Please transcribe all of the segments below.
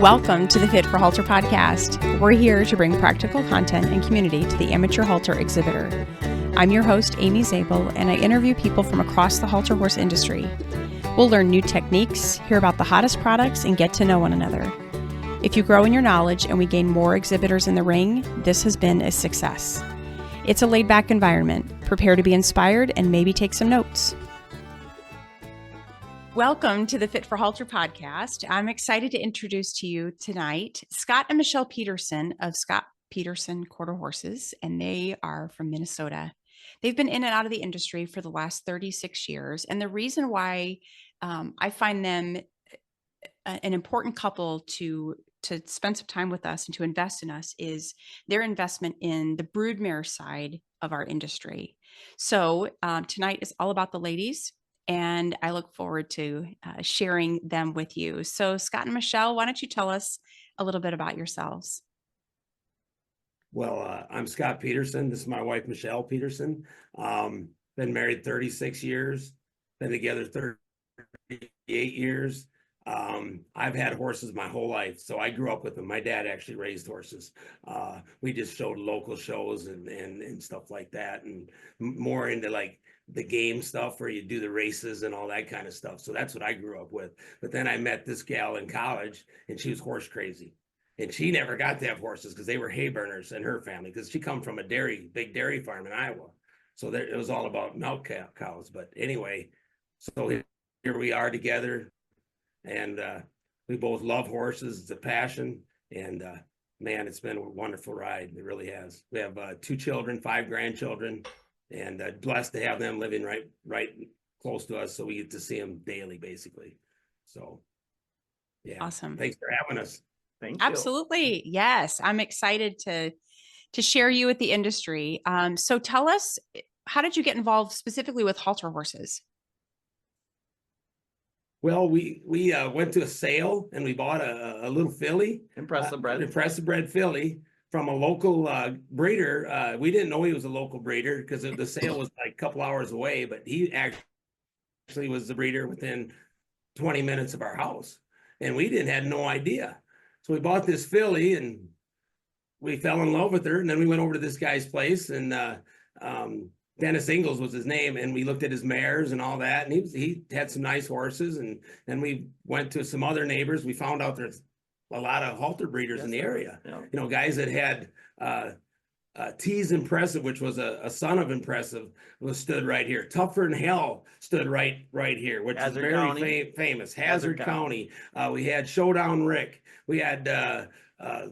Welcome to the Fit for Halter podcast. We're here to bring practical content and community to the amateur halter exhibitor. I'm your host, Amy Zabel, and I interview people from across the halter horse industry. We'll learn new techniques, hear about the hottest products, and get to know one another. If you grow in your knowledge and we gain more exhibitors in the ring, this has been a success. It's a laid-back environment. Prepare to be inspired and maybe take some notes. Welcome to the Fit for Halter podcast. I'm excited to introduce to you tonight Scott and Michele Peterson of Scott Peterson Quarter Horses, and they are from Minnesota. They've been in and out of the industry for the last 36 years, and the reason why I find them an important couple to spend some time with us and to invest in us is their investment in the broodmare side of our industry. So tonight is all about the ladies, and I look forward to sharing them with you. So Scott and Michele, why don't you tell us a little bit about yourselves? Well, I'm Scott Peterson. This is my wife, Michele Peterson. Been married 36 years, been together 38 years. I've had horses my whole life, so I grew up with them. My dad actually raised horses. We just showed local shows and stuff like that, and more into like the game stuff where you do the races and all that kind of stuff. So that's what I grew up with. But then I met this gal in college, and she was horse crazy. And she never got to have horses because they were hay burners in her family, because she come from a big dairy farm in Iowa. So it was all about milk cows. But anyway, so here we are together, and we both love horses. It's a passion, and man, it's been a wonderful ride. It really has. We have 2 children, 5 grandchildren, and blessed to have them living right close to us, so we get to see them daily, basically. So, yeah. Awesome. Thanks for having us. Thank you. Absolutely. Yes. I'm excited to share you with the industry. So tell us, how did you get involved specifically with halter horses? Well, we went to a sale and we bought a little filly, Impressive bred filly from a local breeder. We didn't know he was a local breeder because the sale was like a couple hours away, but he actually was the breeder within 20 minutes of our house, and we had no idea. So we bought this filly and we fell in love with her, and then we went over to this guy's place, and Dennis Ingalls was his name, and we looked at his mares and all that, and he had some nice horses, and then we went to some other neighbors. We found out there's a lot of halter breeders in the area. Yeah. You know, guys that had T's Impressive, which was a son of Impressive, stood right here. Tougher than Hell stood right here, which Hazard is County. very famous. Hazard County. We had Showdown Rick. We had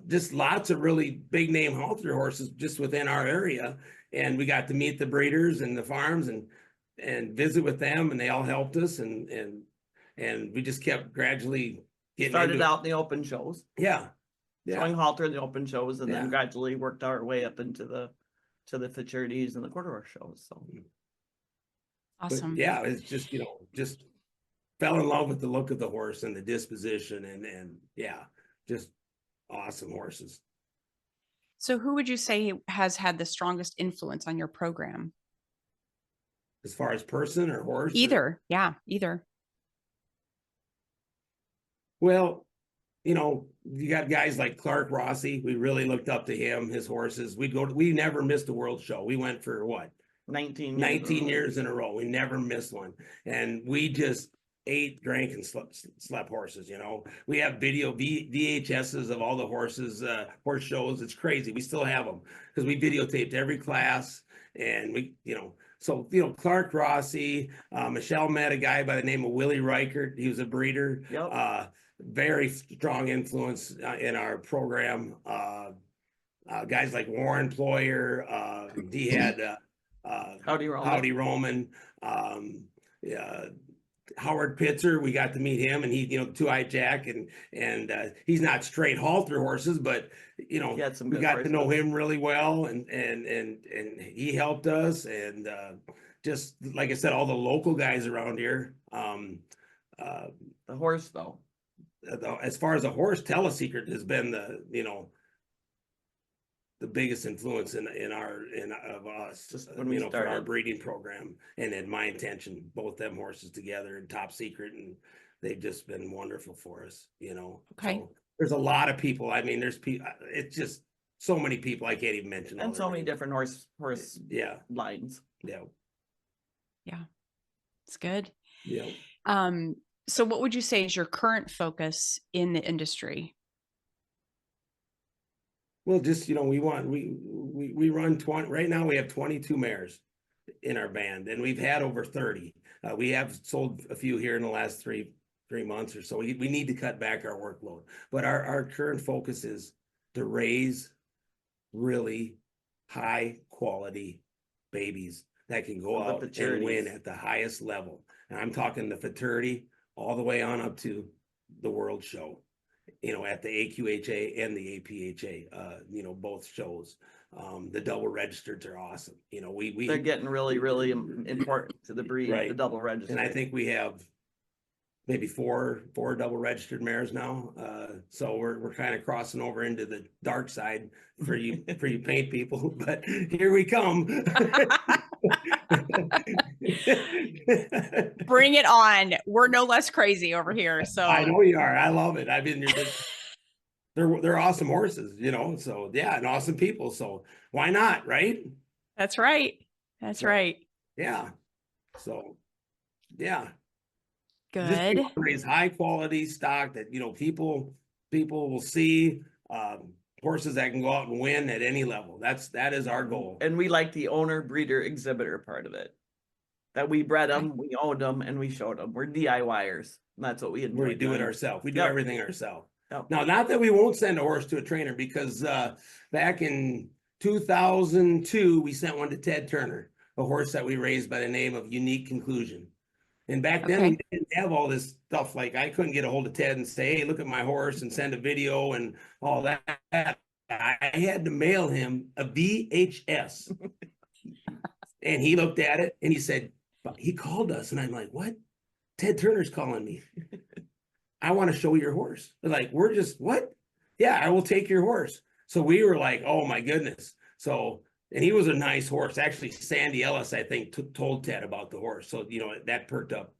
just lots of really big name halter horses just within our area. And we got to meet the breeders and the farms and visit with them, and they all helped us, and we just kept gradually getting Started out in the open shows. Yeah. Showing halter in the open shows, and Yeah. then gradually worked our way up into the futurities and the quarter horse shows. So Awesome. But yeah, it's just, just fell in love with the look of the horse and the disposition, and yeah, just awesome horses. So who would you say has had the strongest influence on your program? As far as person or horse? Either. Yeah, either. Well, you got guys like Clark Rossi. We really looked up to him, his horses. We never missed a world show. We went for what? 19 years in a row. We never missed one. And we just ate, drank, and slept horses. We have video VHSs of all the horses, horse shows. It's crazy. We still have them because we videotaped every class, and Clark Rossi. Michele met a guy by the name of Willie Reichert. He was a breeder. Yep. Very strong influence in our program. Guys like Warren Ployer. He had Howdy Roman. Howard Pitzer, we got to meet him, and he, Two-Eyed Jack, and he's not straight halter horses, but we got to know him really well, and he helped us, and just like I said, all the local guys around here. The horse though. As far as a horse, Telesecret has been the biggest influence of us, Just when we for our started. breeding program, and then My Intention, both them horses together, and Top Secret, and they've just been wonderful for us, Okay. So there's a lot of people. I mean, there's people, it's just so many people. I can't even mention all And their so many names. different horse Yeah, lines. yeah, Yeah, it's good. yeah. So what would you say is your current focus in the industry? Well, just, we run 20, right now we have 22 mares in our band, and we've had over 30. We have sold a few here in the last three months or so. We need to cut back our workload, but our current focus is to raise really high quality babies that can go out and win at the highest level. And I'm talking the futurity all the way on up to the world show, at the AQHA and the APHA, both shows. The double registered are awesome. They're getting really, really important to the breed, right. the double registered. And I think we have maybe four double registered mares now. So we're kind of crossing over into the dark side for you paint people, but here we come. Bring it on. We're no less crazy over here. So I know you are. I love it. I mean, they're awesome horses, so yeah, and awesome people. So why not, right? That's right. That's right. Yeah. So yeah. Good. Just raise high quality stock that people will see, horses that can go out and win at any level. That is our goal. And we like the owner, breeder, exhibitor part of it. That we bred them, we owned them, and we showed them. We're DIYers. And that's what we enjoy. We do it ourselves. We do everything ourselves. Yep. Now, not that we won't send a horse to a trainer, because back in 2002, we sent one to Ted Turner, a horse that we raised by the name of Unique Conclusion. And back then we didn't have all this stuff. Like, I couldn't get a hold of Ted and say, hey, look at my horse and send a video and all that. I had to mail him a VHS. And he looked at it and he said, he called us. And I'm like, what? Ted Turner's calling me. I want to show your horse. They're like, we're just, what? Yeah, I will take your horse. So we were like, oh my goodness. So, and he was a nice horse. Actually, Sandy Ellis, I think, told Ted about the horse. So, that perked up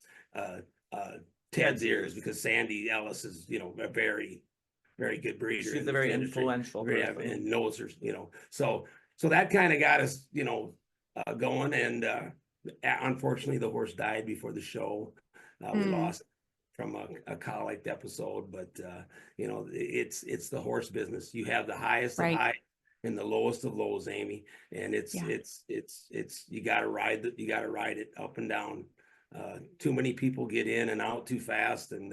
Ted's ears, because Sandy Ellis is, a very, very good breeder. She's a very influential person. And knows her, So that kind of got us, going. And unfortunately, the horse died before the show. We lost from a colic episode, but it's the horse business. You have the highest of high and the lowest of lows, Amy, and it's you got to ride it up and down. Too many people get in and out too fast, and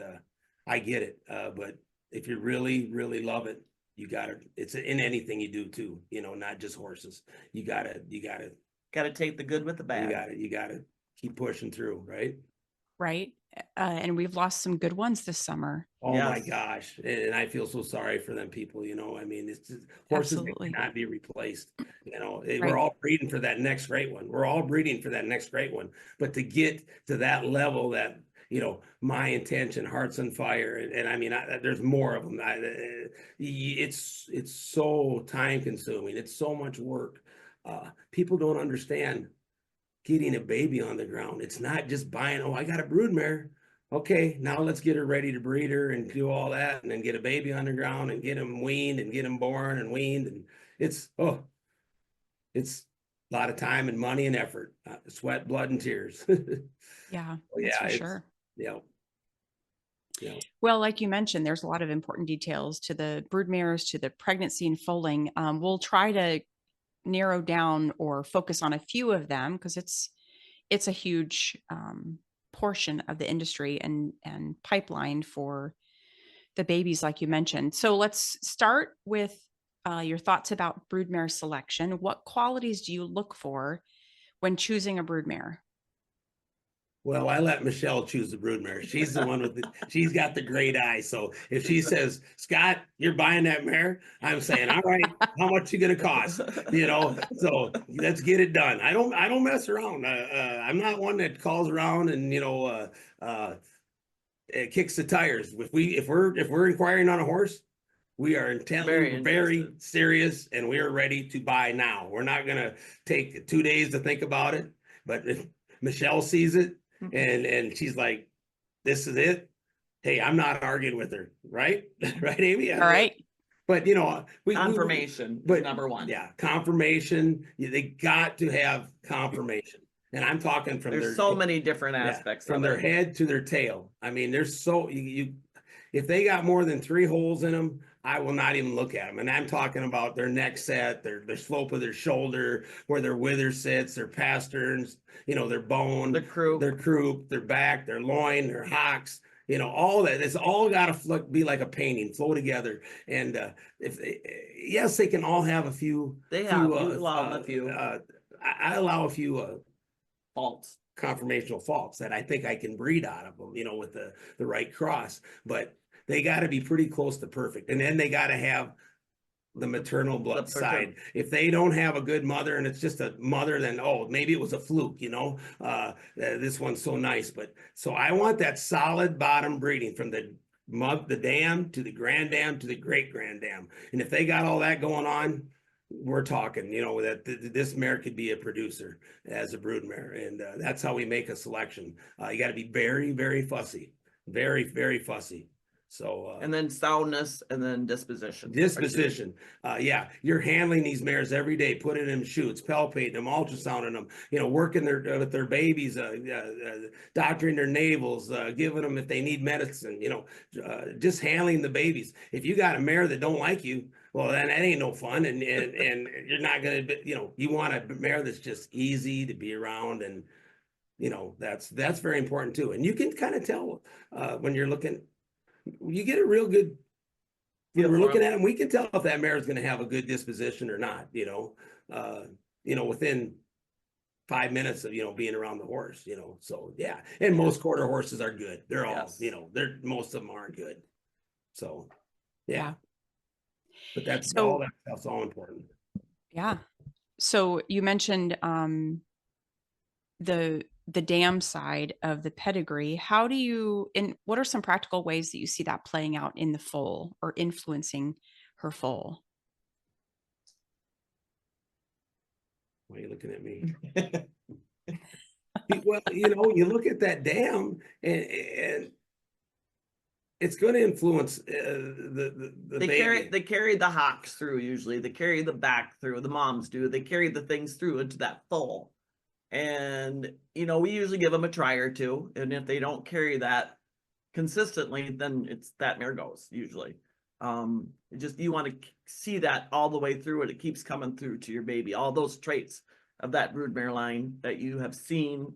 I get it. But if you really, really love it, you got to. It's in anything you do too. Not just horses. You got to take the good with the bad. You got to keep pushing through, right? Right. And we've lost some good ones this summer. Oh my gosh. And I feel so sorry for them people, I mean, it's just, horses cannot be replaced. We're all breeding for that next great one. But to get to that level that, my intention, hearts on fire. And I mean, there's more of them. It's so time consuming. It's so much work. People don't understand getting a baby on the ground. It's not just buying, I got a broodmare. Okay, now let's get her ready to breed her and do all that, and then get a baby on the ground and get him weaned and get him born and weaned. And it's a lot of time and money and effort, sweat, blood, and tears. Yeah, that's for sure. Yeah. Well, like you mentioned, there's a lot of important details to the broodmares, to the pregnancy and foaling. We'll try to narrow down or focus on a few of them, because it's a huge portion of the industry and pipeline for the babies, like you mentioned. So let's start with your thoughts about broodmare selection. What qualities do you look for when choosing a broodmare? Well, I let Michelle choose the broodmare. She's the one she's got the great eye. So if she says, Scott, you're buying that mare, I'm saying, all right, how much you gonna cost? So let's get it done. I don't mess around. I'm not one that calls around and kicks the tires. If we're inquiring on a horse, we are intently very serious, and we are ready to buy now. We're not gonna take 2 days to think about it. But if Michelle sees it, and she's like, this is it, hey, I'm not arguing with her, right? Right, Amy? All right. But you know, Confirmation is number one. Yeah, confirmation. They got to have confirmation. And I'm talking from There's so many different aspects from of their it. head to their tail. I mean, there's so if they got more than 3 holes in them, I will not even look at them. And I'm talking about their neck set, their slope of their shoulder, where their wither sits, their pasterns, you know, their bone, The croup. their croup, their back, their loin, their hocks, you know, all that. It's all got to be like a painting, flow together. And if yes, they can all have a few. They have you allow a few. I allow a few Faults. conformational faults that I think I can breed out of them, you know, with the right cross. But they got to be pretty close to perfect, and then they got to have the maternal blood side. If they don't have a good mother and it's just a mother, then oh, maybe it was a fluke, you know. This one's so nice, but so I want that solid bottom breeding from the dam to the grand dam to the great grand dam, and if they got all that going on, we're talking, you know, that this mare could be a producer as a brood mare, and that's how we make a selection. You got to be very, very fussy, very, very fussy. So and then soundness, and then disposition. Yeah, you're handling these mares every day, putting them in chutes, palpating them, ultrasounding them, you know, working with their babies, doctoring their navels, giving them if they need medicine, you know, just handling the babies. If you got a mare that don't like you, well, then that ain't no fun, and you're not gonna be, you know, you want a mare that's just easy to be around, and you know, that's very important too. And you can kind of tell when you're looking. You get a real good, when we're looking at them, we can tell if that mare is going to have a good disposition or not, you know, within 5 minutes of, you know, being around the horse, you know. So yeah, and most quarter horses are good. They're all, you know, most of them aren't good. So yeah. But that's all important. Yeah. So you mentioned the dam side of the pedigree. How do you, and what are some practical ways that you see that playing out in the foal or influencing her foal? Why are you looking at me? Well, you know, you look at that dam, and it's going to influence the baby. They carry the hocks through usually. They carry the back through. The moms do. They carry the things through into that foal. And, you know, we usually give them a try or two. And if they don't carry that consistently, then it's that mare goes usually. You want to see that all the way through it. It keeps coming through to your baby. All those traits of that broodmare line that you have seen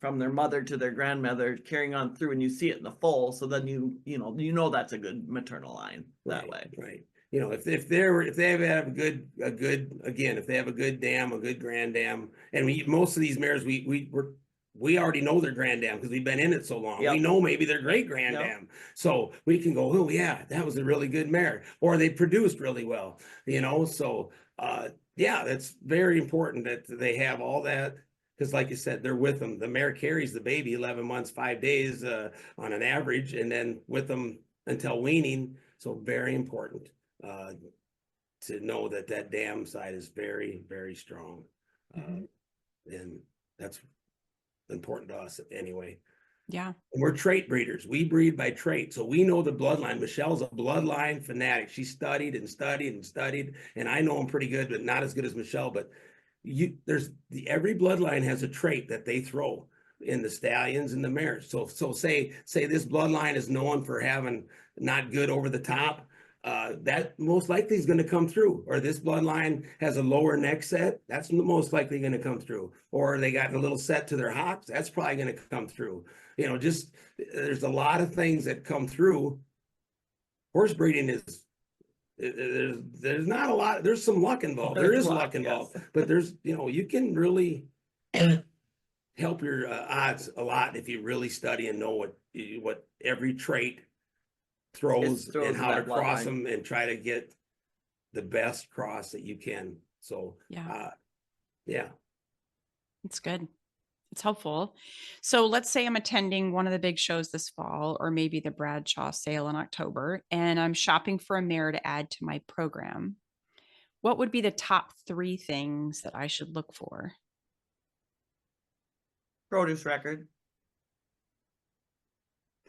from their mother to their grandmother carrying on through, and you see it in the foal. So then you know that's a good maternal line that way. Right. You know, if they have a good again, if they have a good dam, a good grand dam, and most of these mares we already know their grand dam because we've been in it so long. Yep. We know maybe their great grand dam, so we can go, oh yeah, that was a really good mare, or they produced really well, you know. So yeah, that's very important that they have all that. Because like you said, they're with them. The mare carries the baby 11 months, 5 days on an average, and then with them until weaning. So very important to know that dam side is very, very strong. And that's important to us anyway. Yeah. And we're trait breeders. We breed by trait. So we know the bloodline. Michelle's a bloodline fanatic. She studied and studied and studied. And I know them pretty good, but not as good as Michelle. But every bloodline has a trait that they throw in the stallions and the mares. So say this bloodline is known for having not good over the top, that most likely is going to come through. Or this bloodline has a lower neck set, that's most likely going to come through. Or they got a little set to their hocks, that's probably going to come through. You know, just there's a lot of things that come through. Horse breeding is, there's not a lot, there's some luck involved. There is luck involved, yes. But there's, you know, you can really help your odds a lot if you really study and know what every trait throws and how to cross them and try to get the best cross that you can. So yeah, it's good. It's helpful. So let's say I'm attending one of the big shows this fall, or maybe the Bradshaw sale in October, and I'm shopping for a mare to add to my program. What would be the top 3 things that I should look for? Produce record.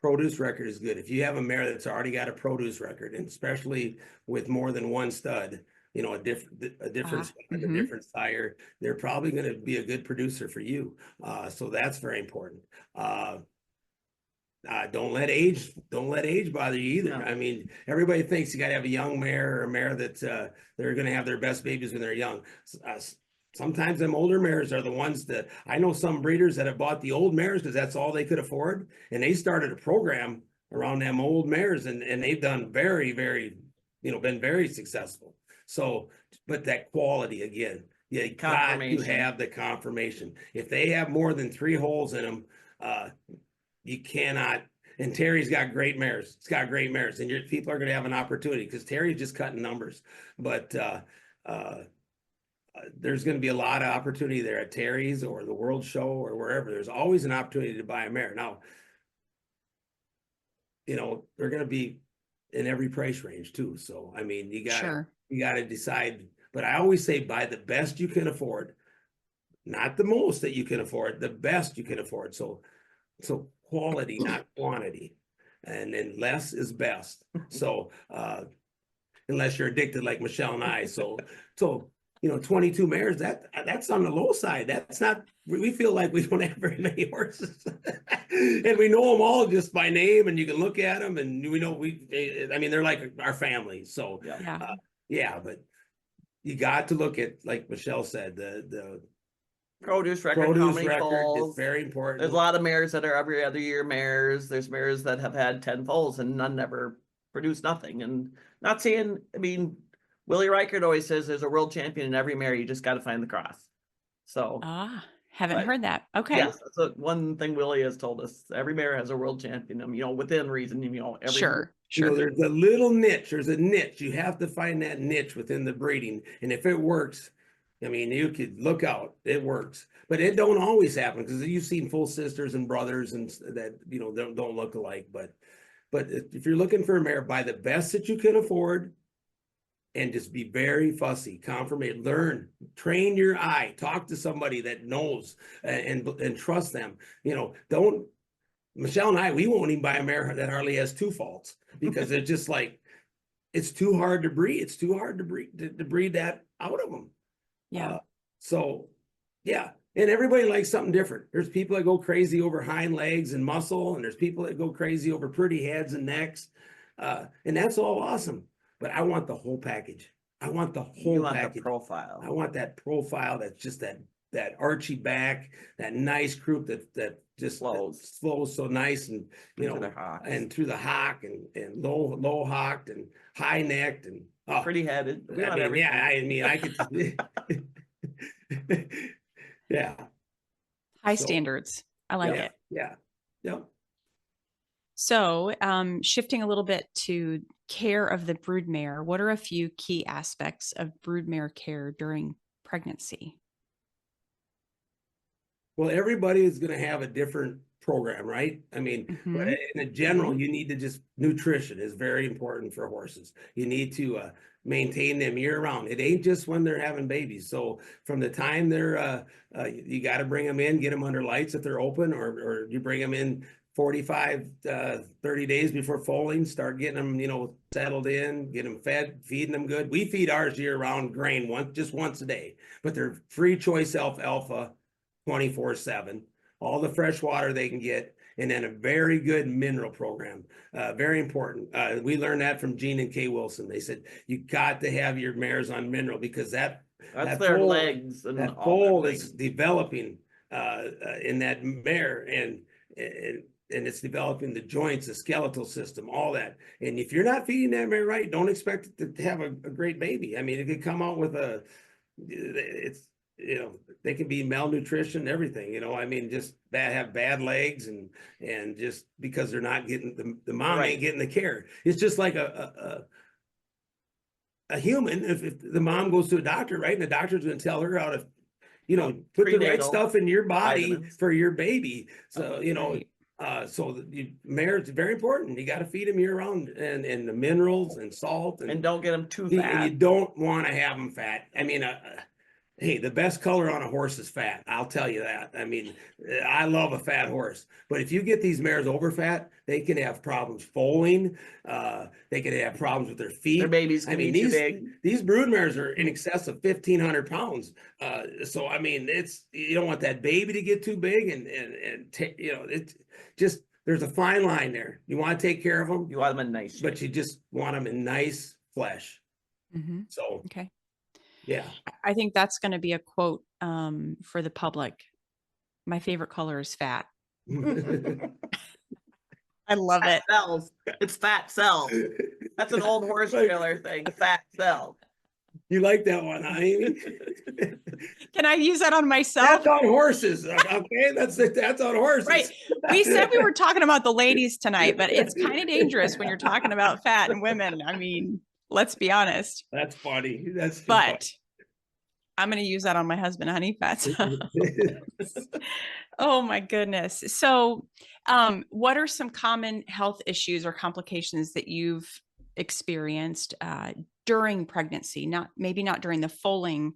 produce record is good. If you have a mare that's already got a produce record, and especially with more than one stud, you know, a different stud, a different sire, they're probably going to be a good producer for you. So that's very important. Don't let age bother you either. No. I mean, everybody thinks you got to have a young mare or a mare that they're going to have their best babies when they're young. Sometimes them older mares are the ones that I know some breeders that have bought the old mares because that's all they could afford, and they started a program around them old mares, and they've done very, very, you know, been very successful. So, but that quality again, you got to have the confirmation. If they have more than 3 holes in them, you cannot. And Terry's got great mares. It's got great mares, and people are going to have an opportunity because Terry's just cutting numbers. But there's going to be a lot of opportunity there at Terry's or the World Show or wherever. There's always an opportunity to buy a mare. Now, you know, they're going to be in every price range too. So I mean, you got to decide. But I always say buy the best you can afford, not the most that you can afford, the best you can afford. So quality, not quantity, and then less is best. So unless you're addicted like Michele and I, so you know, 22 mares, that's on the low side. That's not, we feel like we don't have very many horses. And we know them all just by name, and you can look at them and we know I mean, they're like our family. So yeah, but you got to look at, like Michele said, the produce record, how many foals. Is very important. There's a lot of mares that are every other year mares. There's mares that have had 10 foals and none never produced nothing. And not saying, I mean, Willie Reichert always says there's a world champion in every mare. You just got to find the cross. So haven't heard that. Okay. Yes, that's one thing Willie has told us. Every mare has a world champion. You know, within reason. You know, Sure. You know, there's a little niche. There's a niche. You have to find that niche within the breeding, and if it works, I mean, you could look out. It works, but it don't always happen because you've seen full sisters and brothers and that, you know, don't look alike. But if you're looking for a mare, buy the best that you can afford. And just be very fussy, confirm, learn, train your eye, talk to somebody that knows and trust them. You know, don't, Michele and I, we won't even buy a mare that hardly has 2 faults because it's just like, it's too hard to breed. It's too hard to breed that out of them. Yeah. So yeah. And everybody likes something different. There's people that go crazy over hind legs and muscle, and there's people that go crazy over pretty heads and necks. And that's all awesome. But I want the whole package. I want the whole package. The profile. I want that profile that's just that archy back, that nice croup that just flows so nice, and you know, and through the hock and low hocked and high necked and pretty headed. I mean, I could. Yeah. High standards. I like it. Yeah. Yep. So, shifting a little bit to care of the broodmare, what are a few key aspects of broodmare care during pregnancy? Well, everybody is going to have a different program, right? I mean, in a general, you need to just, nutrition is very important for horses. You need to maintain them year round. It ain't just when they're having babies. So from the time they're, you got to bring them in, get them under lights if they're open, or you bring them in 45, 30 days before foaling, start getting them, you know, settled in, get them fed, feeding them good. We feed ours year round grain just once a day, but they're free choice alfalfa 24/7, all the fresh water they can get, and then a very good mineral program. Very important. We learned that from Gene and Kay Wilson. They said, you got to have your mares on mineral because that's their legs. And that foal is developing in that mare, and it's developing the joints, the skeletal system, all that. And if you're not feeding that mare right, don't expect it to have a great baby. I mean, it could come out with it's, you know, they can be malnutrition, everything, you know, I mean, just have bad legs and just because they're not getting, the mom ain't getting the care. It's just like a human. If the mom goes to a doctor, right, and the doctor's going to tell her how to, you know, put the right stuff in your body for your baby. So, you know, so the mares is very important. You got to feed them year round, and the minerals and salt, and don't get them too fat. And you don't want to have them fat. I mean, Hey, the best color on a horse is fat. I'll tell you that. I mean, I love a fat horse, but if you get these mares over fat, they can have problems foaling. They can have problems with their feet. Their babies I can mean, be too big. these brood mares are in excess of 1,500 pounds. So I mean, you don't want that baby to get too big, and you know, it's just there's a fine line there. You want to take care of them, You want them in nice shape. but you just want them in nice flesh. Mm-hmm. So Okay. yeah. I think that's going to be a quote for the public. My favorite color is fat. I love Fat it. cells. It's fat cells. That's an old horse trailer thing. Fat cells. You like that one, huh, Amy? Can I use that on myself? That's on horses. Okay, that's on horses. Right. We said we were talking about the ladies tonight, but it's kind of dangerous when you're talking about fat and women. I mean, let's be honest. That's funny. That's But I'm going to use that on my husband, honey. Fat. Oh my goodness. So, what are some common health issues or complications that you've experienced during pregnancy? Maybe not during the foaling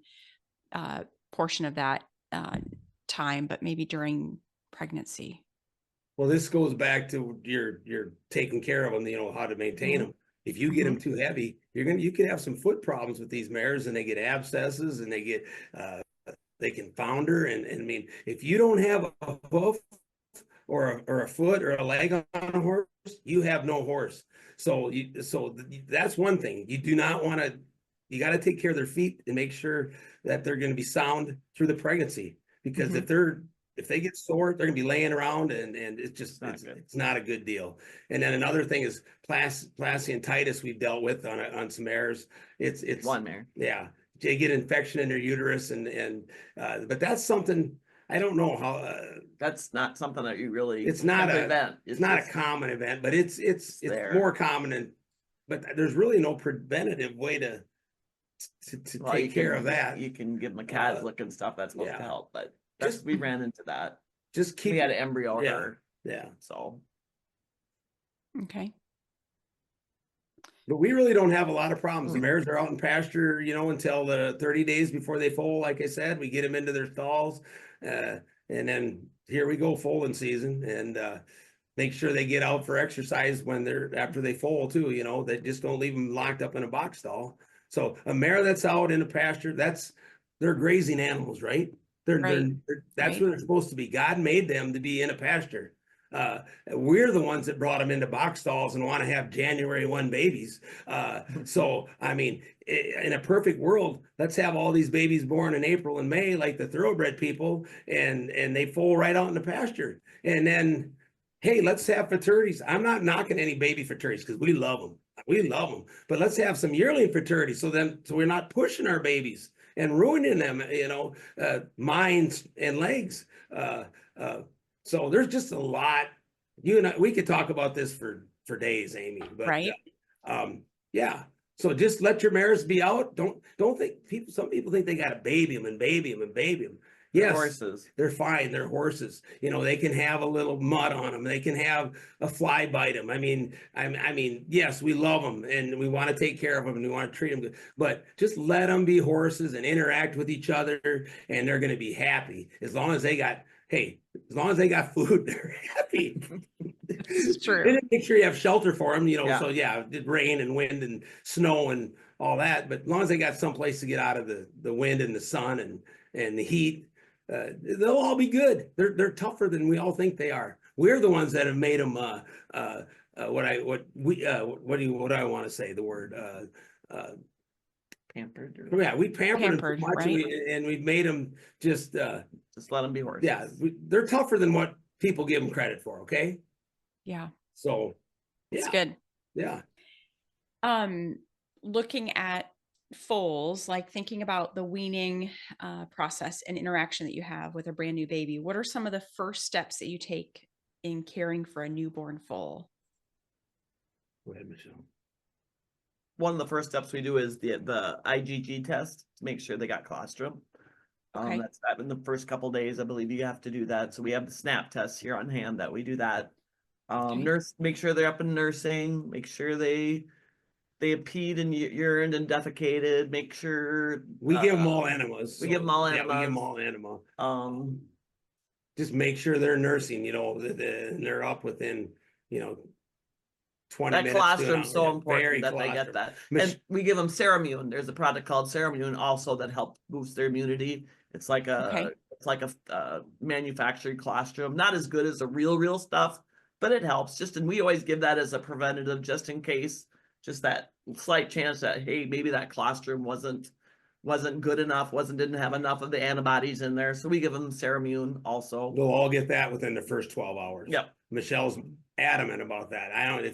portion of that time, but maybe during pregnancy. Well, this goes back to you're taking care of them, you know, how to maintain them. If you get them too heavy, you could have some foot problems with these mares, and they get abscesses, and they can founder. And I mean, if you don't have a hoof or a foot or a leg on a horse, you have no horse. So that's one thing. You do not want to. You got to take care of their feet and make sure that they're going to be sound through the pregnancy. Because if they get sore, they're gonna be laying around, and it's just it's not a good deal. And then another thing is placentitis we've dealt with on some mares. It's one mare. Yeah, they get infection in their uterus, but that's something I don't know how. That's not something that you really. It's not an event. It's not a common event, but it's more common, but there's really no preventative way to take care of that. You can give them a CAD look and stuff. That's supposed to help, but. We ran into that. We had an embryo her. Yeah. So. Okay. But we really don't have a lot of problems. The mares are out in pasture, you know, until the 30 days before they foal. Like I said, we get them into their stalls, and then here we go, foaling season, and make sure they get out for exercise after they foal too. You know, they just don't leave them locked up in a box stall. So a mare that's out in the pasture, they're grazing animals, right? That's where they're supposed to be. God made them to be in a pasture. We're the ones that brought them into box stalls and want to have January 1 babies. So, I mean, in a perfect world, let's have all these babies born in April and May, like the thoroughbred people, and they foal right out in the pasture. And then, hey, let's have fraternities. I'm not knocking any baby fraternities because we love them. We love them. But let's have some yearling fraternities so we're not pushing our babies and ruining them, you know, minds and legs. So there's just a lot. You and I, we could talk about this for days, Amy. But, right. Yeah. So just let your mares be out. Don't think some people think they got to baby them and baby them and baby them. Yes, horses. They're fine. They're horses. You know, they can have a little mud on them. They can have a fly bite them. I mean, yes, we love them and we want to take care of them and we want to treat them good. But just let them be horses and interact with each other, and they're going to be happy as long as they got food. They're happy. It's true. And make sure you have shelter for them. You know, so yeah, rain and wind and snow and all that. But as long as they got someplace to get out of the wind and the sun and the heat. They'll all be good. They're tougher than we all think they are. We're the ones that have made them. What do I want to say? The word pampered. We pampered them too much, right? and we've made them just let them be horses. Yeah, they're tougher than what people give them credit for. Okay. Yeah. So it's good. Yeah. Looking at foals, like thinking about the weaning process and interaction that you have with a brand new baby, what are some of the first steps that you take in caring for a newborn foal? Go ahead, Michelle. One of the first steps we do is the IgG test to make sure they got colostrum. Okay. That's that in the first couple days, I believe you have to do that. So we have the SNAP test here on hand that we do that. Make sure they're up and nursing, make sure they they have peed and urine and defecated. Make sure we give them all enemas. We give them all Yeah, enemas. we give them all enema. Just make sure they're nursing, you know, and they're up within, you know, 20 that minutes. colostrum's so important Very that they get colostrum. that. And we give them Ceramune. There's a product called Ceramune also that helps boost their immunity. It's like a manufactured colostrum, not as good as the real stuff, but it helps. And we always give that as a preventative, just in case, just that slight chance that, hey, maybe that colostrum wasn't good enough, didn't have enough of the antibodies in there. So we give them Ceramune also. We'll all get that within the first 12 hours. Yep. Michelle's adamant about that. I don't,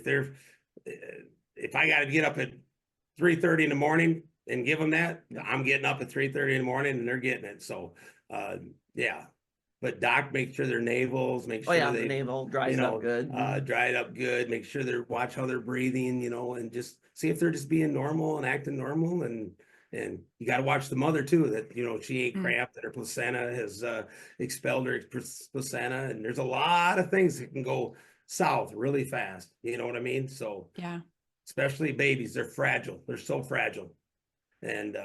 if I got to get up at 3:30 in the morning and give them that, I'm getting up at 3:30 in the morning and they're getting it. So, yeah. But doc, make sure their navels, make sure the navel dries up good. Dry it up good. Make sure watch how they're breathing, you know, and just see if they're just being normal and acting normal. And you got to watch the mother too, that, you know, she ate crap, that her placenta has expelled her placenta. And there's a lot of things that can go south really fast. You know what I mean? So, yeah, especially babies, they're fragile. They're so fragile. And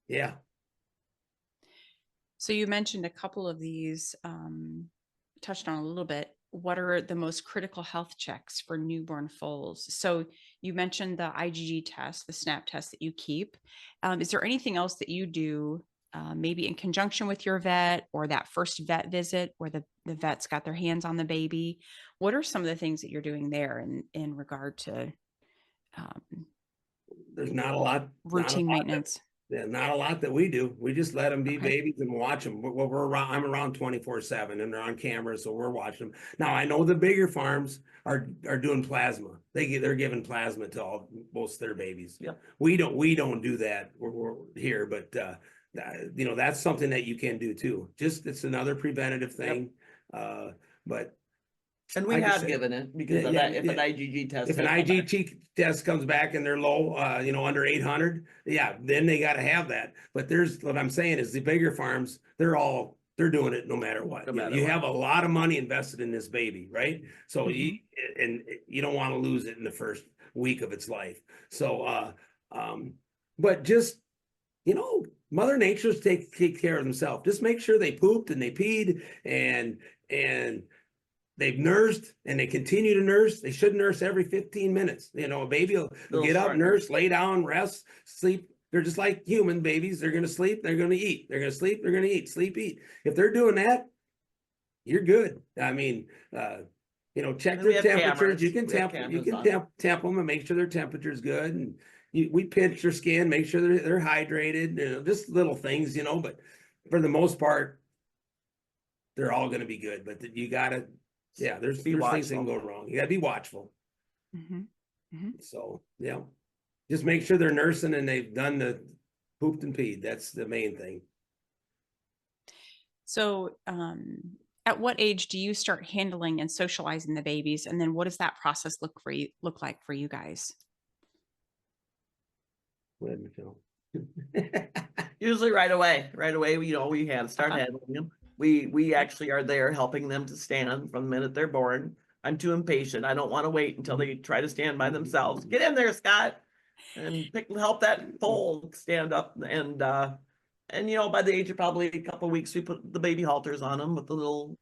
yeah. So you mentioned a couple of these, touched on a little bit. What are the most critical health checks for newborn foals? So you mentioned the IgG test, the SNAP test that you keep. Is there anything else that you do, maybe in conjunction with your vet, or that first vet visit where the vet's got their hands on the baby? What are some of the things that you're doing there in regard to there's not a lot routine maintenance? Not a lot that we do. We just let them be babies and watch them. We're around, I'm around 24/7 and they're on camera, so we're watching them. Now I know the bigger farms are doing plasma. They're giving plasma to most of their babies. Yeah. We don't do that. We're here, but you know, that's something that you can do too. Just it's another preventative thing. But and we have given it because of that. If an IgG test, if an IgG test comes back and they're low, you know, under 800, then they got to have that. But there's what I'm saying is the bigger farms, they're doing it no matter what. You have a lot of money invested in this baby, right? So you don't want to lose it in the first week of its life. So, but just, you know, Mother Nature's take care of themselves. Just make sure they pooped and they peed and they've nursed and they continue to nurse. They should nurse every 15 minutes. You know, a baby will get up, nurse, lay down, rest, sleep. They're just like human babies. They're going to sleep. They're going to eat. They're going to sleep. They're going to eat, sleep, eat. If they're doing that, you're good. I mean, you know, check their temperatures. You can temp them and make sure their temperature is good. And we pinch their skin, make sure they're hydrated, you know, just little things, you know, but for the most part, they're all going to be good. But you got to, there's things that can go wrong. You got to be watchful. So, yeah, just make sure they're nursing and they've done the pooped and peed. That's the main thing. So, at what age do you start handling and socializing the babies? And then what does that process look like for you guys? Go ahead, Michelle. Usually right away, you know, we start handling them. We actually are there helping them to stand from the minute they're born. I'm too impatient. I don't want to wait until they try to stand by themselves. Get in there, Scott, and help that foal stand up. And you know, by the age of probably a couple of weeks, we put the baby halters on them with the little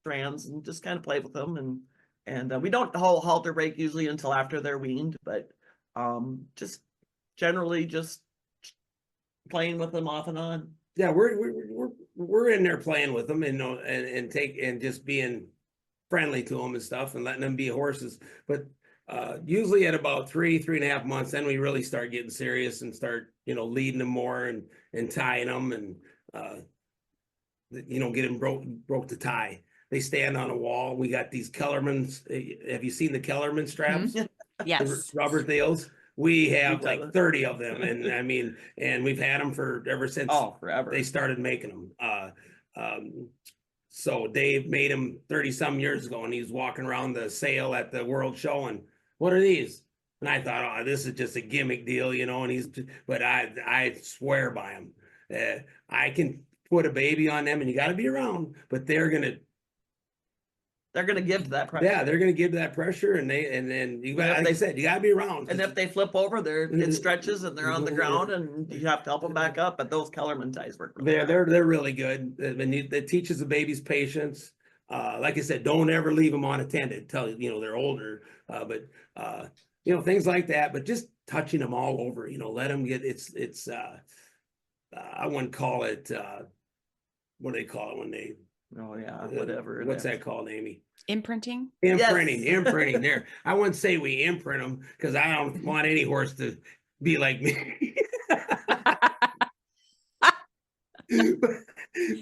strands and just kind of play with them. And we don't halter break usually until after they're weaned, but just generally just playing with them off and on. Yeah, we're in there playing with them and just being friendly to them and stuff and letting them be horses. But usually at about 3.5 months, then we really start getting serious and start, you know, leading them more and tying them and you know, get them broke the tie. They stand on a wall. We got these Kellermans. Have you seen the Kellerman straps? Yes. The rubber deals. We have like 30 of them, and I mean, and we've had them ever since forever they started making them. So Dave made them 30 some years ago, and he was walking around the sale at the World Show, and what are these? And I thought, oh, this is just a gimmick deal, you know. And but I swear by them. I can put a baby on them, and you got to be around, but they're gonna They're going to give that pressure. Yeah, they're going to give that pressure, and then you got, like I said, you got to be around. And if they flip over, it stretches and they're on the ground, and you have to help them back up. But those Kellerman ties work. Really they're really good. It teaches the baby's patience. Like I said, don't ever leave them unattended till they're older. But things like that. But just touching them all over, let them get it's. I wouldn't call it. What do they call it when they? Oh yeah, whatever. What's that called, Amy? Imprinting. Imprinting, Yes. imprinting. There, I wouldn't say we imprint them because I don't want any horse to be like me.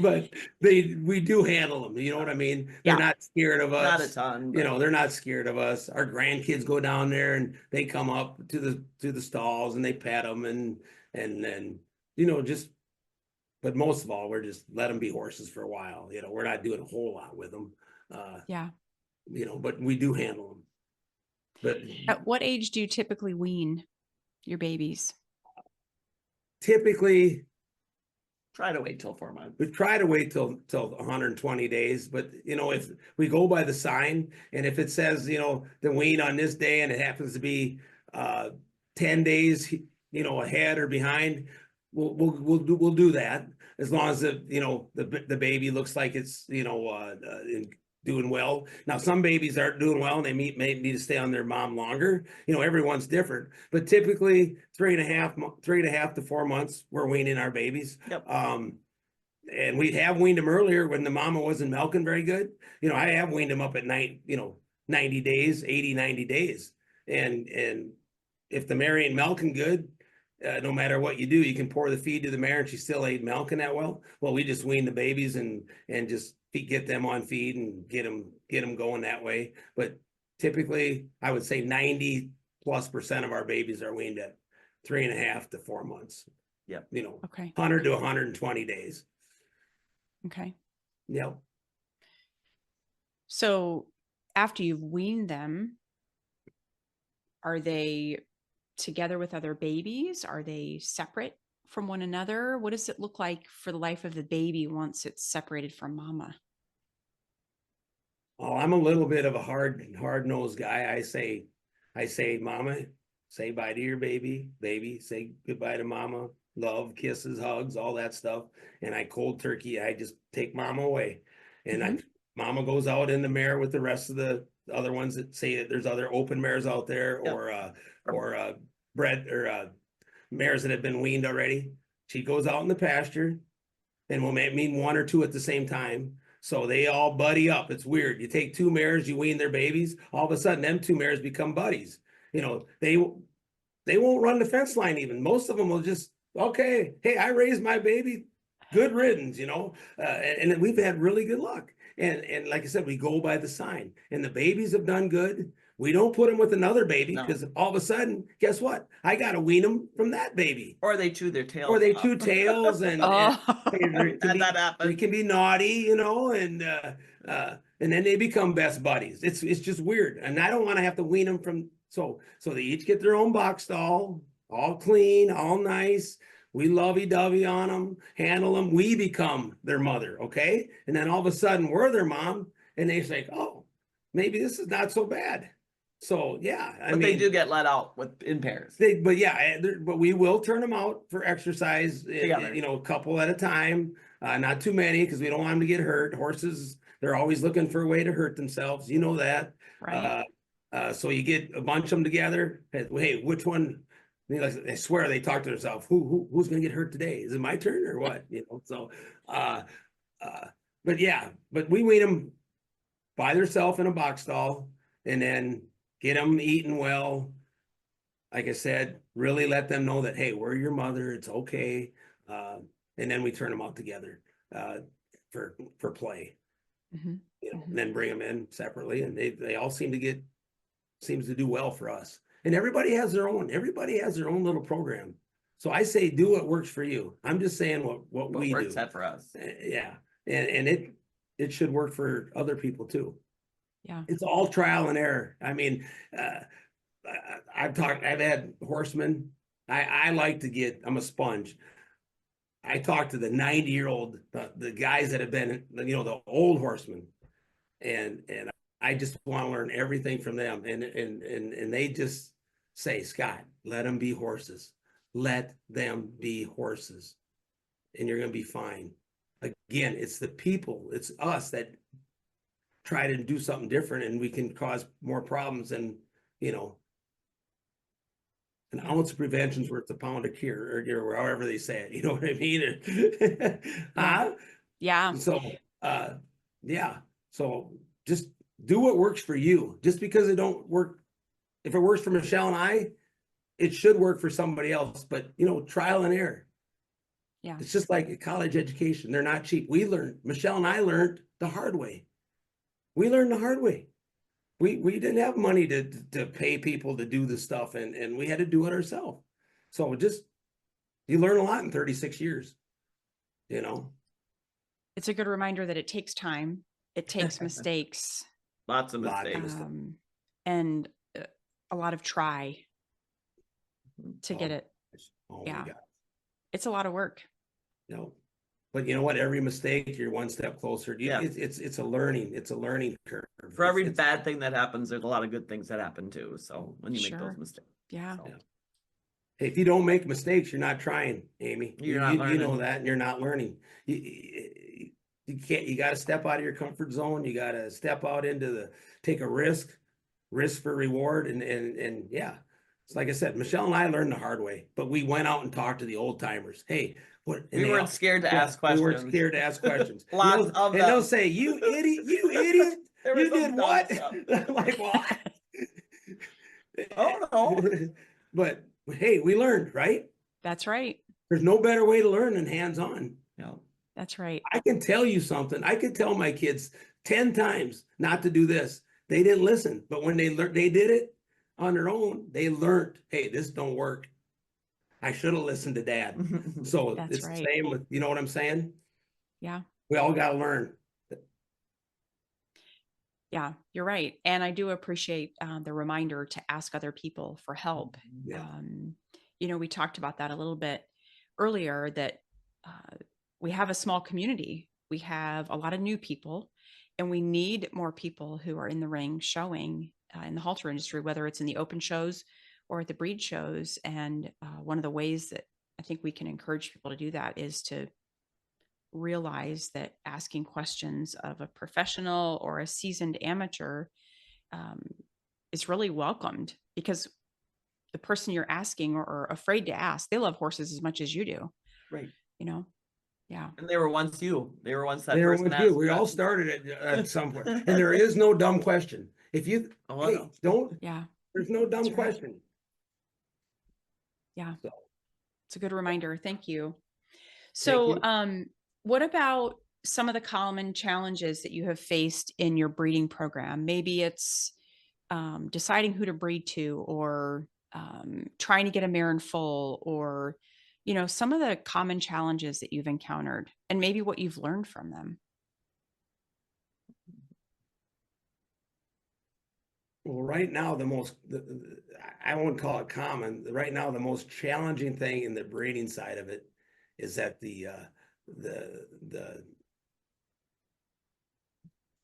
but we do handle them. You know what I mean? They're not scared of us. Not a ton. But... they're not scared of us. Our grandkids go down there and they come up to the stalls and they pet them and then just. But most of all, we're just let them be horses for a while. We're not doing a whole lot with them. But we do handle them. But at what age do you typically wean your babies? Typically, try to wait till 4 months. We try to wait till 120 days. But if we go by the sign, and if it says the wean on this day, and it happens to be 10 days ahead or behind, we'll do that, as long as the baby looks like it's doing well. Now some babies aren't doing well and they may need to stay on their mom longer. Everyone's different, but typically 3.5 to 4 months we're weaning our babies. Yep. And we have weaned them earlier when the mama wasn't milking very good. I have weaned them up at night 90 days, 80, 90 days, and if the mare ain't milking good, no matter what you do, you can pour the feed to the mare and she still ain't milking that well. Well, we just wean the babies and just get them on feed and get them going that way. But typically, I would say 90+% of our babies are weaned at 3.5 to 4 months. Yep. Okay. 100 to 120 days. Okay. Yep. So after you've weaned them, are they together with other babies? Are they separate from one another? What does it look like for the life of the baby once it's separated from mama? Oh, I'm a little bit of a hard-nosed guy. I say, mama, say bye to your baby. Baby, say goodbye to mama. Love, kisses, hugs, all that stuff. And I cold turkey, I just take mama away. And mama goes out in the mare with the rest of the other ones that say that there's other open mares out there. Yep. or bred or mares that have been weaned already. She goes out in the pasture and we'll mean 1 or 2 at the same time. So they all buddy up. It's weird. You take 2 mares, you wean their babies. All of a sudden, them 2 mares become buddies. They won't run the fence line even. Most of them will just, okay, hey, I raised my baby. Good riddance, and we've had really good luck. And like I said, we go by the sign. And the babies have done good. We don't put them with another baby because all of a sudden, guess what? I got to wean them from that baby. Or they chew their tails. Or they chew tails, and that happens. They can be naughty, and then they become best buddies. It's just weird, and I don't want to have to wean them from. So they each get their own box stall, all clean, all nice. We lovey-dovey on them, handle them. We become their mother, okay? And then all of a sudden, we're their mom, and they say, "Oh, maybe this is not so bad." So yeah, I mean, they do get let out in pairs. But we will turn them out for exercise, together. A couple at a time, not too many because we don't want them to get hurt. Horses, they're always looking for a way to hurt themselves. You know that, right? So you get a bunch of them together. Hey, which one? I swear they talk to themselves. Who's going to get hurt today? Is it my turn or what? So, but we wean them by themselves in a box stall, and then get them eating well. Like I said, really let them know that, hey, we're your mother. It's okay. And then we turn them out together for play. And then bring them in separately. And they all seems to do well for us. And everybody has their own little program. So I say, do what works for you. I'm just saying what we works do. out for us. Yeah. And it should work for other people too. Yeah. It's all trial and error. I mean, I've had horsemen. I'm a sponge. I talked to the 90-year-old, the guys that have been, the old horsemen. And I just want to learn everything from them. And they just say, Scott, let them be horses. Let them be horses. And you're going to be fine. Again, it's the people, it's us that try to do something different, and we can cause more problems. And, you know, an ounce of prevention is worth a pound of cure, or however they say it. You know what I mean? Huh? Yeah. So, yeah. So just do what works for you. Just because it don't work, if it works for Michele and I, it should work for somebody else. But, you know, trial and error. Yeah. It's just like a college education. They're not cheap. Michele and I learned the hard way. We learned the hard way. We didn't have money to pay people to do the stuff, and we had to do it ourselves. So just, you learn a lot in 36 years, you know. It's a good reminder that it takes time. It takes mistakes. Lots of Lot of mistakes. And a lot of try to get it. Oh Yeah. my God. It's a lot of work. No. But you know what? Every mistake, you're one step closer. Yeah. It's a learning curve. For every bad thing that happens, there's a lot of good things that happen too. So when you make Sure. those mistakes. Yeah. So. Hey, if you don't make mistakes, you're not trying, Amy. You're not learning. You know that, and you're not learning. You can't, you got to step out of your comfort zone. You got to step out into take a risk for reward. And yeah, it's like I said, Michele and I learned the hard way, but we went out and talked to the old timers. Hey, what? We weren't scared to ask questions. We weren't scared to ask questions. Lots of them. And they'll say, you idiot, There was you did some what? dumb I'm like, what? Oh, no. But hey, we learned, right? That's right. There's no better way to learn than hands-on. Yeah. That's right. I can tell you something. I could tell my kids 10 times not to do this. They didn't listen. But when they did it on their own, they learned, hey, this don't work. I should have listened to Dad. So That's it's right. the same with, you know what I'm saying? Yeah. We all got to learn. Yeah, you're right. And I do appreciate the reminder to ask other people for help. Yeah. You know, we talked about that a little bit earlier, that we have a small community. We have a lot of new people, and we need more people who are in the ring showing in the halter industry, whether it's in the open shows or at the breed shows. And one of the ways that I think we can encourage people to do that is to realize that asking questions of a professional or a seasoned amateur is really welcomed, because the person you're asking or afraid to ask, they love horses as much as you do. Right. You know? Yeah. And they were once you. They were once that They were person. with you. We all started at some point. And there is no dumb question. If you, hey, don't, Yeah. there's no dumb That's right. question. Yeah. So. It's a good reminder. Thank you. So, what about some of the common challenges that you have faced in your breeding program? Maybe it's deciding who to breed to, or trying to get a mare and foal, or, you know, some of the common challenges that you've encountered, and maybe what you've learned from them. Well, right now, I won't call it common. Right now, the most challenging thing in the breeding side of it is that the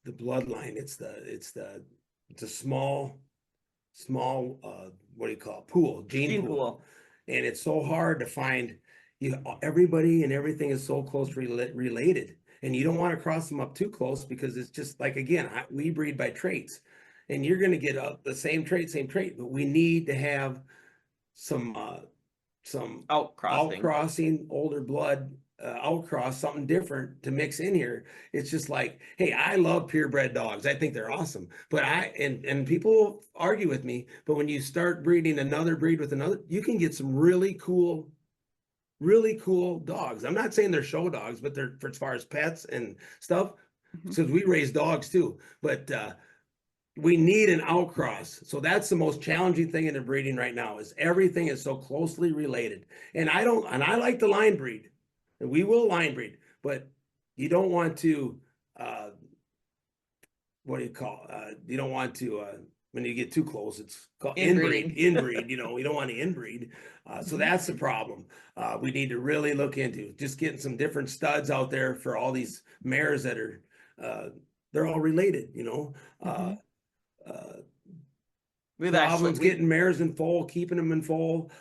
bloodline. It's a small what do you call it? Pool, gene pool. And it's so hard to find. Everybody and everything is so closely related, and you don't want to cross them up too close, because it's just like, again, we breed by traits. And you're going to get the same trait, but we need to have some outcrossing, older blood, outcross, something different to mix in here. It's just like, hey, I love purebred dogs. I think they're awesome. But and people argue with me, but when you start breeding another breed with another, you can get some really cool dogs. I'm not saying they're show dogs, but they're, for as far as pets and stuff, because we raise dogs too. But we need an outcross. So that's the most challenging thing in the breeding right now, is everything is so closely related. And I like the line breed, and we will line breed, but you don't want to, what do you call, you don't want to, when you get too close, it's called inbreed, you know, we don't want to inbreed. So that's the problem. We need to really look into just getting some different studs out there for all these mares that are, they're all related, you know. We've problems actually, getting mares in foal, keeping them in foal.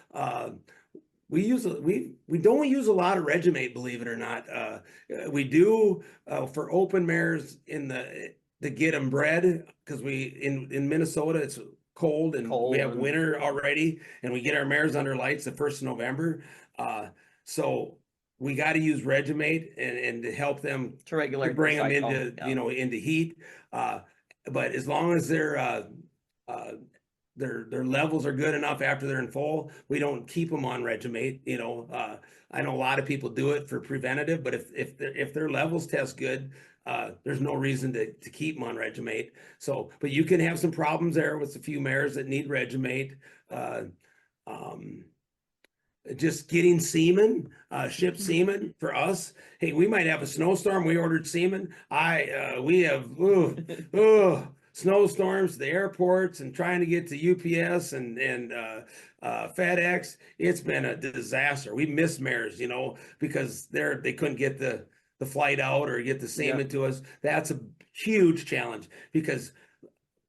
We don't use a lot of Regimate, believe it or not. We do for open mares to get them bred, because in Minnesota it's cold and we have winter already, and we get our mares under lights the 1st of November. So we got to use Regimate and to help them to regulate, to bring them cycle, into into heat. But as long as their levels are good enough after they're in foal, we don't keep them on Regimate. I know a lot of people do it for preventative, but if their levels test good, there's no reason to keep them on Regimate. So, but you can have some problems there with a few mares that need Regimate. Just getting semen, ship semen for us. Hey, we might have a snowstorm. We ordered semen. We have snowstorms, the airports, and trying to get to UPS and FedEx. It's been a disaster. We miss mares, because they couldn't get the flight out or get the semen to us. That's a huge challenge, because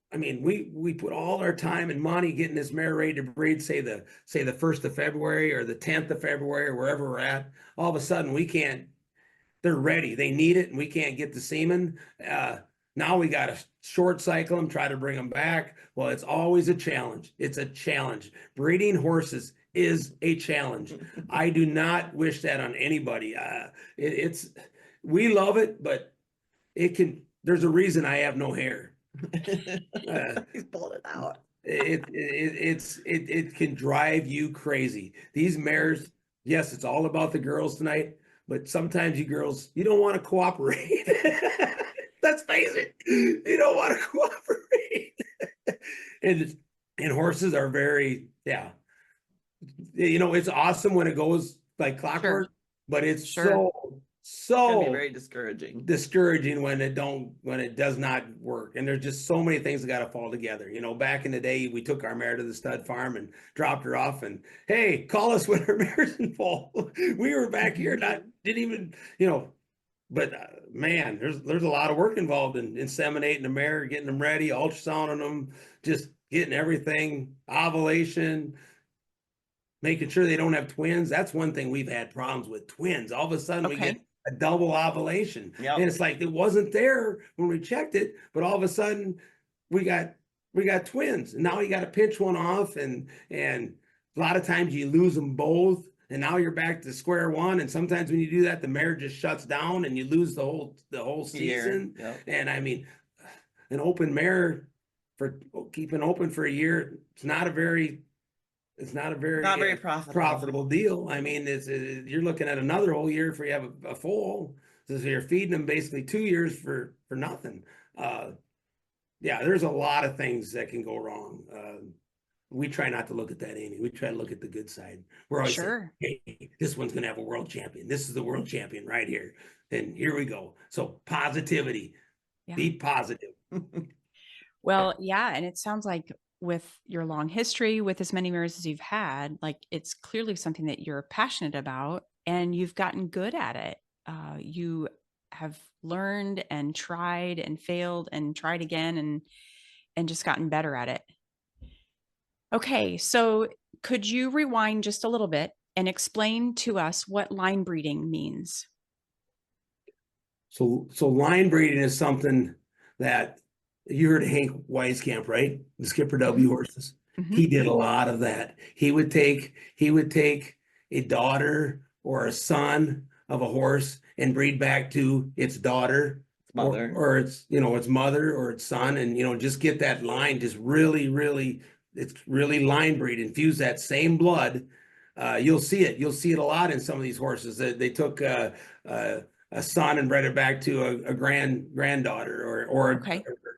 I mean, we put all our time and money getting this mare ready to breed, say the 1st of February or the 10th of February, or wherever we're at. All of a sudden we can't, they're ready, they need it, and we can't get the semen. Now we got to short cycle them, try to bring them back. Well, it's always a challenge. It's a challenge. Breeding horses is a challenge. I do not wish that on anybody. We love it, but there's a reason I have no hair. He's pulling it out. It can drive you crazy. These mares, yes, it's all about the girls tonight, but sometimes you girls, you don't want to cooperate. Let's face it, you don't want to cooperate. and horses are very, it's awesome when it goes like clockwork, but it's so can be very discouraging when it does not work. And there's just so many things that got to fall together. Back in the day, we took our mare to the stud farm and dropped her off, and hey, call us when her mare's in foal. We were back here, didn't even, but man, there's a lot of work involved in inseminating the mare, getting them ready, ultrasounding them, just getting everything, ovulation, making sure they don't have twins. That's one thing we've had problems with, twins. All of a sudden we get a double ovulation. And it's like, it wasn't there when we checked it, but all of a sudden we got twins, and now you got to pinch one off, and a lot of times you lose them both, and now you're back to square one. And sometimes when you do that, the mare just shuts down and you lose the whole season. And I mean, an open mare, for keeping open for a year, it's not a very profitable deal. I mean, you're looking at another whole year if you have a foal. So you're feeding them basically 2 years for nothing. There's a lot of things that can go wrong. We try not to look at that, Amy. We try to look at the good side. We're always saying, hey, this one's going to have a world champion. This is the world champion right here. And here we go. So positivity, be positive. Well, and it sounds like with your long history, with as many mares as you've had, like, it's clearly something that you're passionate about, and you've gotten good at it. You have learned and tried and failed and tried again and just gotten better at it. Okay, so could you rewind just a little bit and explain to us what line breeding means? So line breeding is something that you heard Hank Weiskamp, right? The Skipper W horses. He did a lot of that. He would take a daughter or a son of a horse and breed back to its daughter, mother, or its its mother or its son, and just get that line, just really, it's really line breed, infuse that same blood. You'll see it a lot in some of these horses that they took a son and bred it back to a granddaughter, or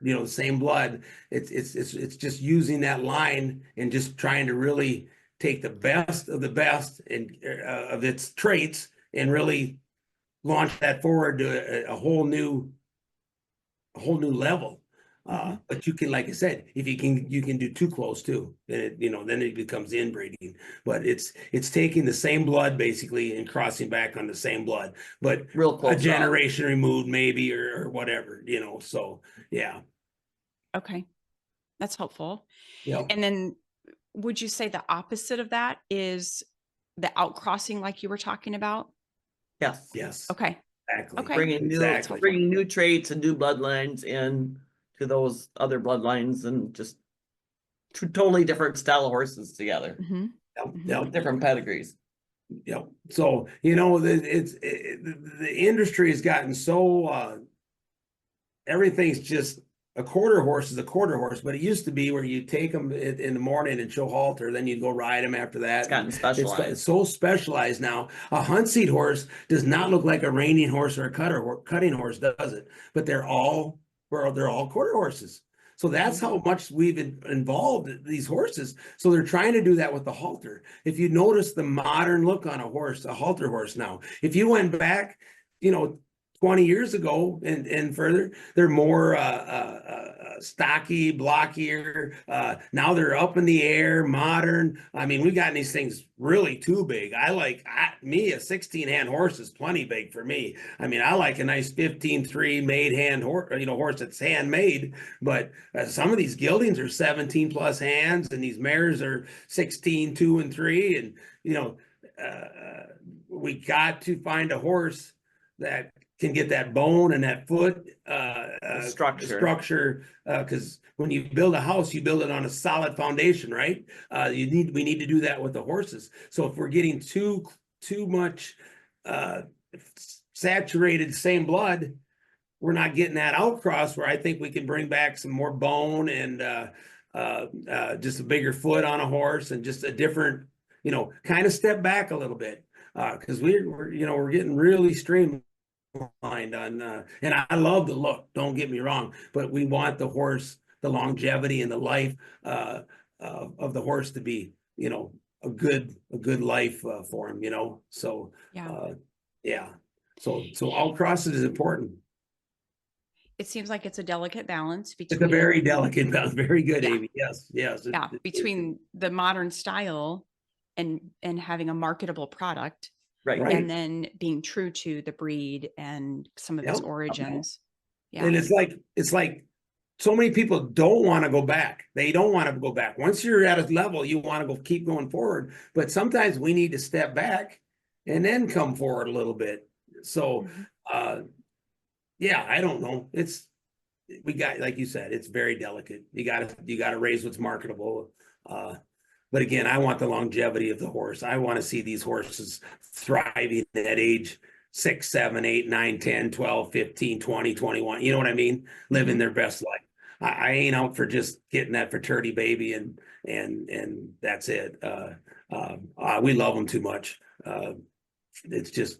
the same blood. It's just using that line and just trying to really take the best of the best and of its traits and really launch that forward to a whole new level. But you can, like I said, if you can do too close too, then it becomes inbreeding. But it's taking the same blood basically and crossing back on the same blood, but real close, a generation removed maybe, or whatever, so yeah. Okay. That's helpful. Yep. And then would you say the opposite of that is the outcrossing like you were talking about? Yes. Yes. Okay. Exactly. Okay. Bringing new, Exactly. bringing new traits and new bloodlines in to those other bloodlines, and just two totally different style of horses together, Mm-hmm. Yep. Mhm. Yep. different pedigrees. Yep. So, you know, the industry has gotten so, everything's just a quarter horse is a quarter horse, but it used to be where you take them in the morning and show halter, then you'd go ride them after that. It's gotten specialized. It's so specialized now. A hunt seat horse does not look like a reining horse or a cutting horse, does it? But they're all quarter horses. So that's how much we've involved these horses. So they're trying to do that with the halter. If you notice the modern look on a horse, a halter horse now, if you went back, you know, 20 years ago and further, they're more stocky, blockier. Now they're up in the air, modern. I mean, we've gotten these things really too big. Me, a 16 hand horse is plenty big for me. I mean, I like a nice 15-3 made hand horse, horse that's handmade. But some of these geldings are 17 plus hands, and these mares are 16, 2 and 3. And, we got to find a horse that can get that bone and that foot structure, because when you build a house, you build it on a solid foundation, right? We need to do that with the horses. So if we're getting too much saturated same blood, we're not getting that outcross where I think we can bring back some more bone and just a bigger foot on a horse, and just a different, kind of step back a little bit, because we're getting really streamlined on, and I love the look, don't get me wrong, but we want the horse, the longevity and the life of the horse to be, a good life for him, so Yeah. yeah, so outcrossing is important. It seems like it's a delicate balance It's a between, very delicate balance. Very good, Yeah. Amy. Yes, between the modern style and having a marketable product, Right. Right. and then being true to the breed and some of its Yep. origins. Yeah. And it's like so many people don't want to go back. They don't want to go back. Once you're at a level, you want to keep going forward. But sometimes we need to step back and then come forward a little bit. So, yeah, I don't know. We got, like you said, it's very delicate. You gotta raise what's marketable. But again, I want the longevity of the horse. I want to see these horses thriving at age 6, 7, 8, 9, 10, 12, 15, 20, 21. You know what I mean? Living their best life. I ain't out for just getting that fraternity baby and that's it. We love them too much. It's just,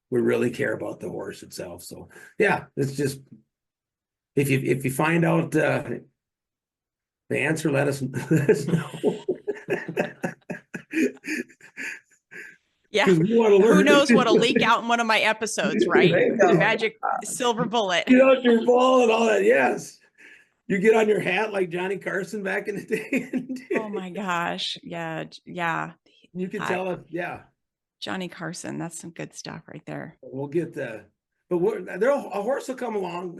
we really care about the horse itself. So yeah, it's just, if you find out the answer, let us know. Yeah. We want to learn. Who knows what'll leak out in one of my episodes, right? The magic silver bullet. Get out your ball and all that. Yes. You get on your hat like Johnny Carson back in the day. Oh my gosh. Yeah. Yeah. You can tell us, yeah. Johnny Carson. That's some good stuff right there. We'll get but a horse will come along.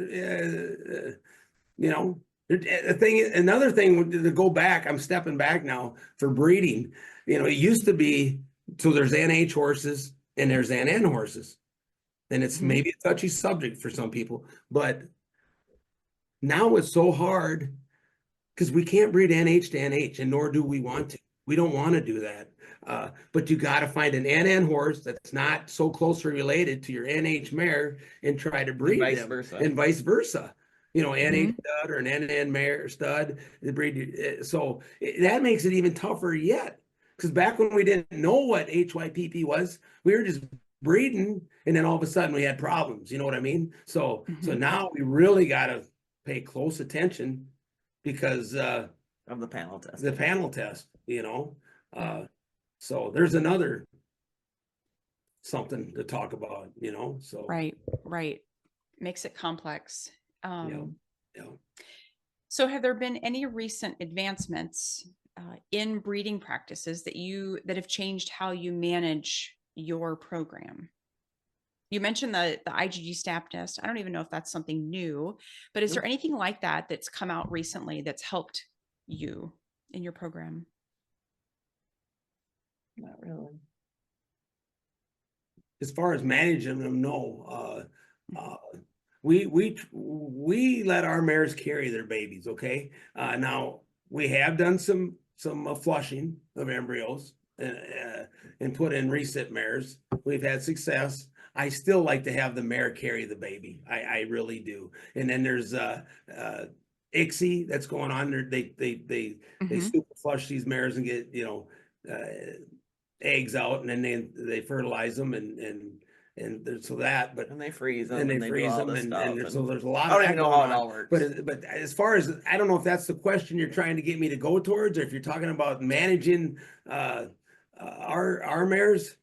Another thing to go back, I'm stepping back now for breeding. It used to be, so there's NH horses and there's NN horses. And it's maybe a touchy subject for some people, but now it's so hard because we can't breed NH to NH, and nor do we want to. We don't want to do that. But you got to find an NN horse that's not so closely related to your NH mare and try to breed vice them, versa. and vice versa. NH stud or an NN mare stud, the breed. So that makes it even tougher yet. Because back when we didn't know what HYPP was, we were just breeding, and then all of a sudden we had problems. You know what I mean? So now we really got to pay close attention because of the panel test. The panel test, so there's another something to talk about, so. Right. Makes it complex. Yeah. So have there been any recent advancements in breeding practices that have changed how you manage your program? You mentioned the IgG snap nest. I don't even know if that's something new, but is there anything like that that's come out recently that's helped you in your program? Not really. As far as managing them, no. We let our mares carry their babies. Okay. Now we have done some flushing of embryos and put in resit mares. We've had success. I still like to have the mare carry the baby. I really do. And then there's ICSI that's going on there. They super flush these mares and get, eggs out, and then they fertilize them and so that, but And they freeze them and they do freeze all them this and stuff, so there's a lot I of don't even that know going how it on. all works. But as far as, I don't know if that's the question you're trying to get me to go towards, or if you're talking about managing our mares.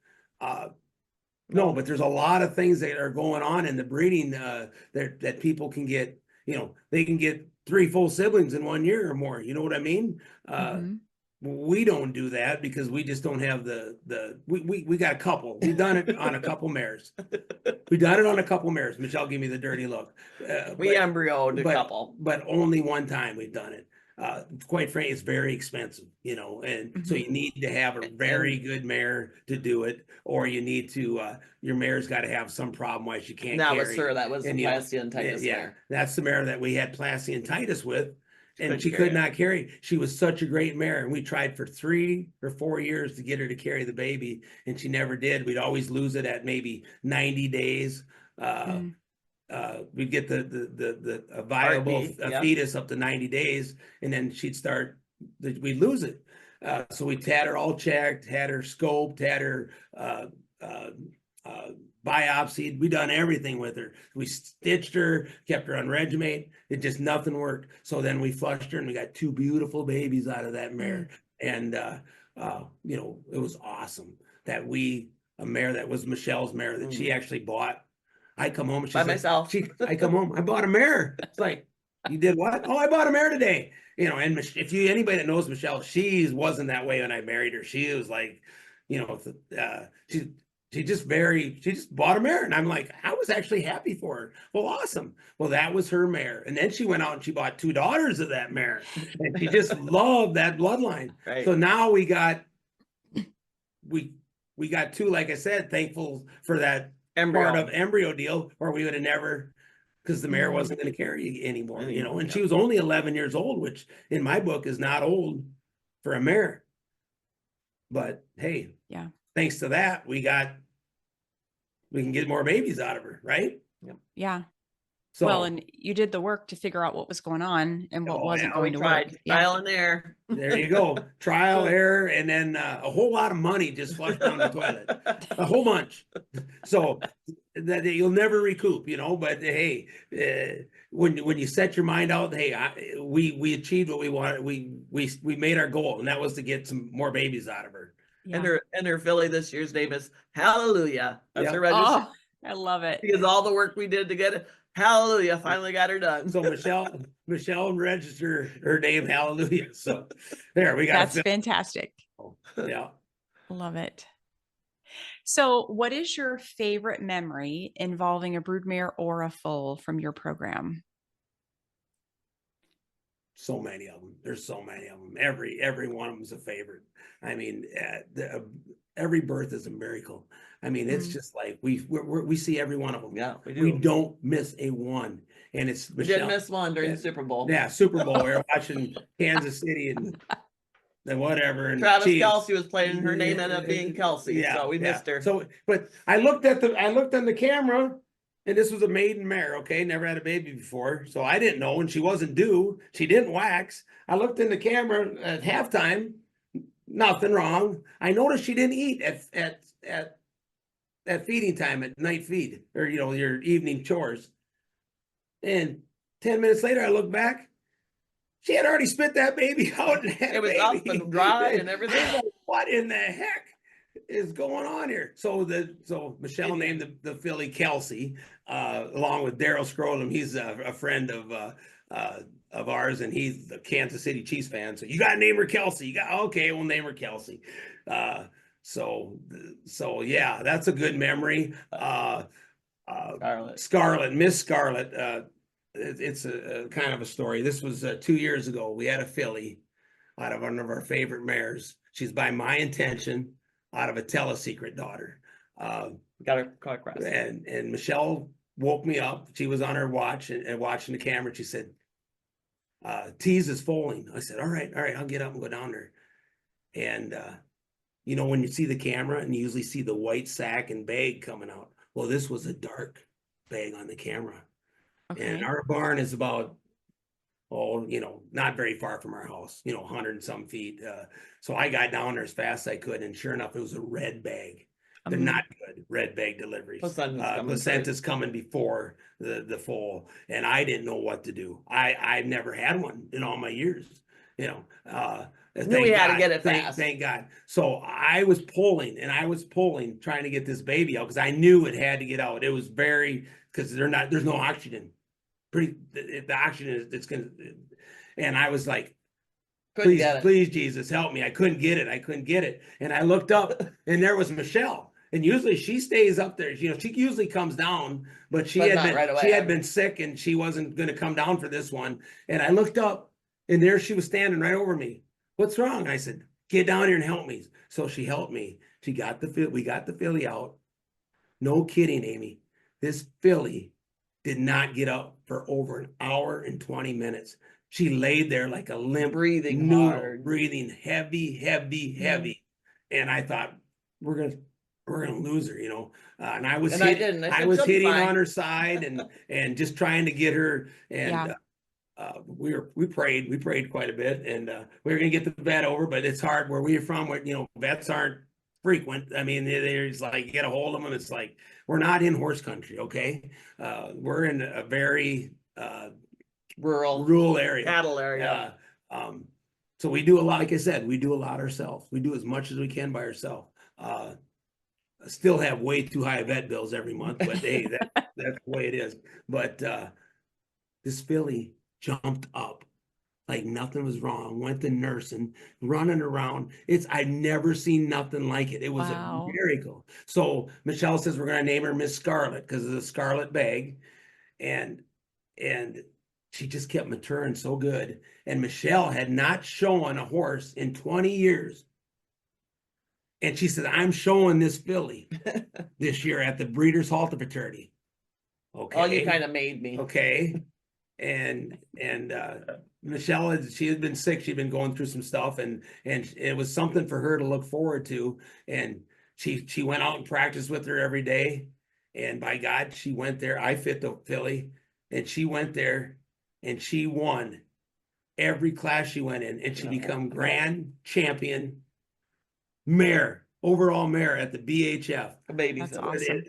No, but there's a lot of things that are going on in the breeding that people can get. They can get 3 full siblings in 1 year or more. You know what I mean? We don't do that because we just don't have we got a couple. We've done it on a couple mares. We've done it on a couple mares. Michelle gave me the dirty look. We embryoed a couple. But only one time we've done it. Quite frankly, it's very expensive, and so you need to have a very good mare to do it, or you need to, your mare's got to have some problem why she can't That carry. was her. That was the Plastiantitis mare. That's the mare that we had Plastiantitis with, and she couldn't could not carry. She was such a great mare, and we tried for 3 or 4 years to get her to carry the baby, and she never did. We'd always lose it at maybe 90 days. We'd get a viable fetus up to 90 days, and then we'd lose it. So we had her all checked, had her scoped, had her biopsied. We done everything with her. We stitched her, kept her on Regimate. It just, nothing worked. So then we flushed her, and we got 2 beautiful babies out of that mare. And it was awesome that a mare that was Michelle's mare that she actually bought. I come home and she's by myself. I come home, I bought a mare. It's like, you did what? Oh, I bought a mare today. And if anybody that knows Michelle, she wasn't that way when I married her. She was like, she just bought a mare. And I'm like, I was actually happy for her. Well, awesome. Well, that was her mare. And then she went out and she bought 2 daughters of that mare. And she just loved that bloodline. Right. So now we got 2, like I said, thankful for that part of embryo deal, or we would have never, because the mare wasn't going to carry anymore, and she was only 11 years old, which in my book is not old for a mare. But hey, thanks to that, we can get more babies out of her, right? Yeah. So, well, and you did the work to figure out what was going on and what wasn't going to work. Trial and error. There you go. Trial, error, and then a whole lot of money just flushed down the toilet. A whole bunch. So that you'll never recoup, but hey, when you set your mind out, hey, we achieved what we wanted. We made our goal, and that was to get some more babies out of her. Yeah. And her filly this year's name is Hallelujah. That's her register. Oh, I love it. Because all the work we did to get it, Hallelujah, finally got her done. So Michelle registered her name Hallelujah. So there we got. That's fantastic. Yeah. Love it. So what is your favorite memory involving a broodmare or a foal from your program? So many of them. There's so many of them. Every one of them is a favorite. I mean, every birth is a miracle. I mean, it's just like we see every one of them. Yeah, we do. We don't miss a one. And it's we didn't miss one during the Super Bowl. Yeah, Super Bowl. We were watching Kansas City and whatever. And Travis Kelce was playing. Her name ended up being Kelsey. Yeah, so we missed her. So, but I looked on the camera, and this was a maiden mare. Okay, never had a baby before, so I didn't know, and she wasn't due. She didn't wax. I looked in the camera at halftime. Nothing wrong. I noticed she didn't eat at feeding time, at night feed, or your evening chores. And 10 minutes later, I look back. She had already spit that baby out. And it was up and dry and everything. Like, what in the heck is going on here? So Michelle named the filly Kelsey, along with Daryl Scrollum. He's a friend of ours, and he's the Kansas City Chiefs fan. So you got to name her Kelsey. Okay, we'll name her Kelsey. So yeah, that's a good memory. Scarlet, Miss Scarlet. It's a kind of a story. This was 2 years ago. We had a filly. out of one of our favorite mares. She's by my intention out of a Telesecret daughter. Got her across. And Michele woke me up. She was on her watch and watching the camera. She said, Tease is foaling. I said, all right, I'll get up and go down there. And, you know, when you see the camera and you usually see the white sack and bag coming out. Well, this was a dark bag on the camera. Okay. And our barn is about, you know, not very far from our house, you know, 100 and some feet. So I got down there as fast as I could. And sure enough, it was a red bag. They're not good, red bag deliveries. Placenta's coming before the foal. And I didn't know what to do. I've never had one in all my years, you know. Knew we had to get it fast. Thank God. So I was pulling, trying to get this baby out because I knew it had to get out. It was because there's no oxygen. The oxygen it's gonna, and I was like, please, Jesus, help me. I couldn't get it. And I looked up and there was Michele. And usually she stays up there. You know, she usually comes down, but she had been sick and she wasn't going to come down for this one. And I looked up and there she was standing right over me. What's wrong? I said, get down here and help me. So she helped me. We got the filly out. No kidding, Amy. This filly did not get up for over an hour and 20 minutes. She laid there like a limp breathing noodle, hard, breathing heavy. And I thought, we're gonna lose her, you know. And I was hitting on her side and just trying to get her. And we prayed quite a bit, and we were gonna get the vet over, but it's hard where we're from. Where, you know, vets aren't frequent. I mean, there's like, you get a hold of them. It's like, we're not in horse country, okay? We're in a very rural area, cattle area. So we do a lot. Like I said, we do a lot ourselves. We do as much as we can by ourselves. Still have way too high vet bills every month, but hey, that's the way it is. But this filly jumped up like nothing was wrong, went to nursing, running around. I've never seen nothing like it. It was a miracle. So Michele says we're going to name her Miss Scarlet because of the scarlet bag. And she just kept maturing so good. And Michele had not shown a horse in 20 years. And she said, I'm showing this filly this year at the Breeders' Halter Fraternity. Okay. Oh, you kind of made me. Okay. And Michele, she had been sick. She'd been going through some stuff, and it was something for her to look forward to. And she went out and practiced with her every day. And by God, she went there. I fit the filly, and she went there, and she won every class she went in, and she became grand champion mare, overall mare at the BHF. A baby. That's awesome.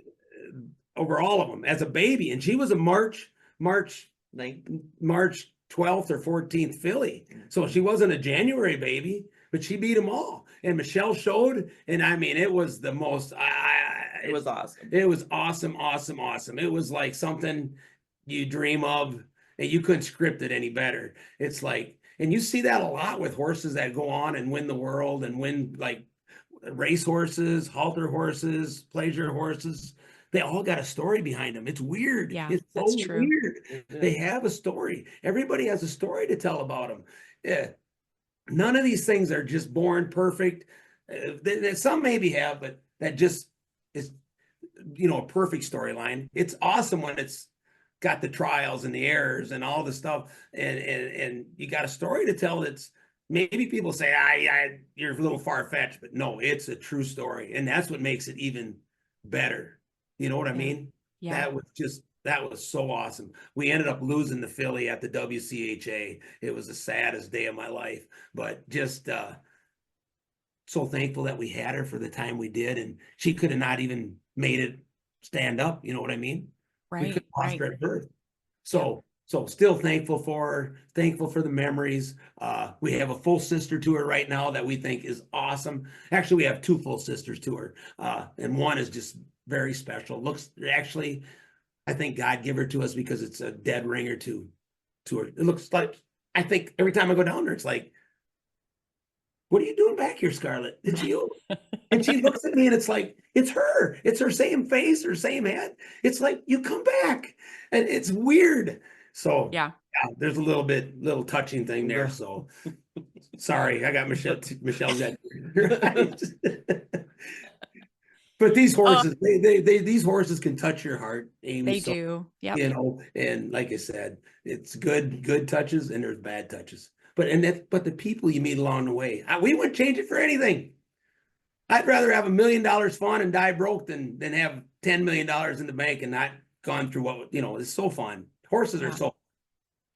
Over all of them as a baby. And she was a March 12th or 14th filly. So she wasn't a January baby, but she beat them all. And Michele showed, and I mean, it was the most, it was awesome. It was awesome. It was like something you dream of, and you couldn't script it any better. It's like, and you see that a lot with horses that go on and win the world and win, like, race horses, halter horses, pleasure horses. They all got a story behind them. It's weird. Yeah, it's that's so true. weird. They have a story. Everybody has a story to tell about them. Yeah. None of these things are just born perfect. Some maybe have, but that just is, you know, a perfect storyline. It's awesome when it's got the trials and the errors and all the stuff, and you got a story to tell. That's maybe people say, you're a little far-fetched, but no, it's a true story. And that's what makes it even better. You know what I mean? Yeah. That was so awesome. We ended up losing the filly at the WCHA. It was the saddest day of my life, but just so thankful that we had her for the time we did. And she could have not even made it stand up. You know what I mean? Right. We could have lost her at birth. So still thankful for her, thankful for the memories. We have a full sister to her right now that we think is awesome. Actually, we have two full sisters to her. And one is just very special. Actually, I think God gave her to us because it's a dead ringer to her. It looks like, I think every time I go down there, it's like, what are you doing back here, Scarlet? It's you. And she looks at me and it's like, it's her. It's her same face, her same head. It's like, you come back. And it's weird. So yeah, there's a little touching thing there. So Sorry, I got Michelle's got right. But these Oh, horses, these horses can touch your heart, Amy. they So, do. Yep. you know, and like I said, it's good touches and there's bad touches. But the people you meet along the way, we wouldn't change it for anything. I'd rather have $1 million fun and die broke than have $10 million in the bank and not gone through what, you know, it's so fun. Horses Yeah. are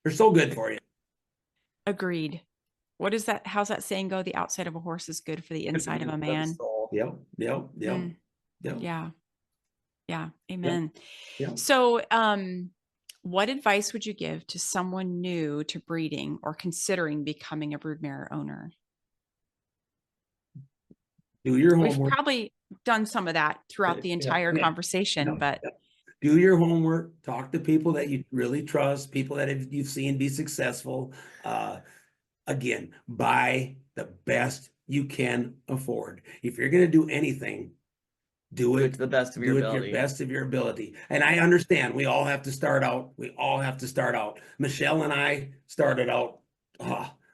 they're so good for you. Agreed. What is that? How's that saying go? The outside of a horse is good for the inside of a man. Yep. Mm, Yep. yeah. Yeah. Amen. Yep. So, what advice would you give to someone new to breeding or considering becoming a broodmare owner? Do your We've homework. probably done some of that throughout the entire conversation, but do your homework, talk to people that you really trust, people that you've seen be successful. Again, buy the best you can afford. If you're going to do anything, do it to the best of your ability. best of your ability. And I understand we all have to start out. Michelle and I started out,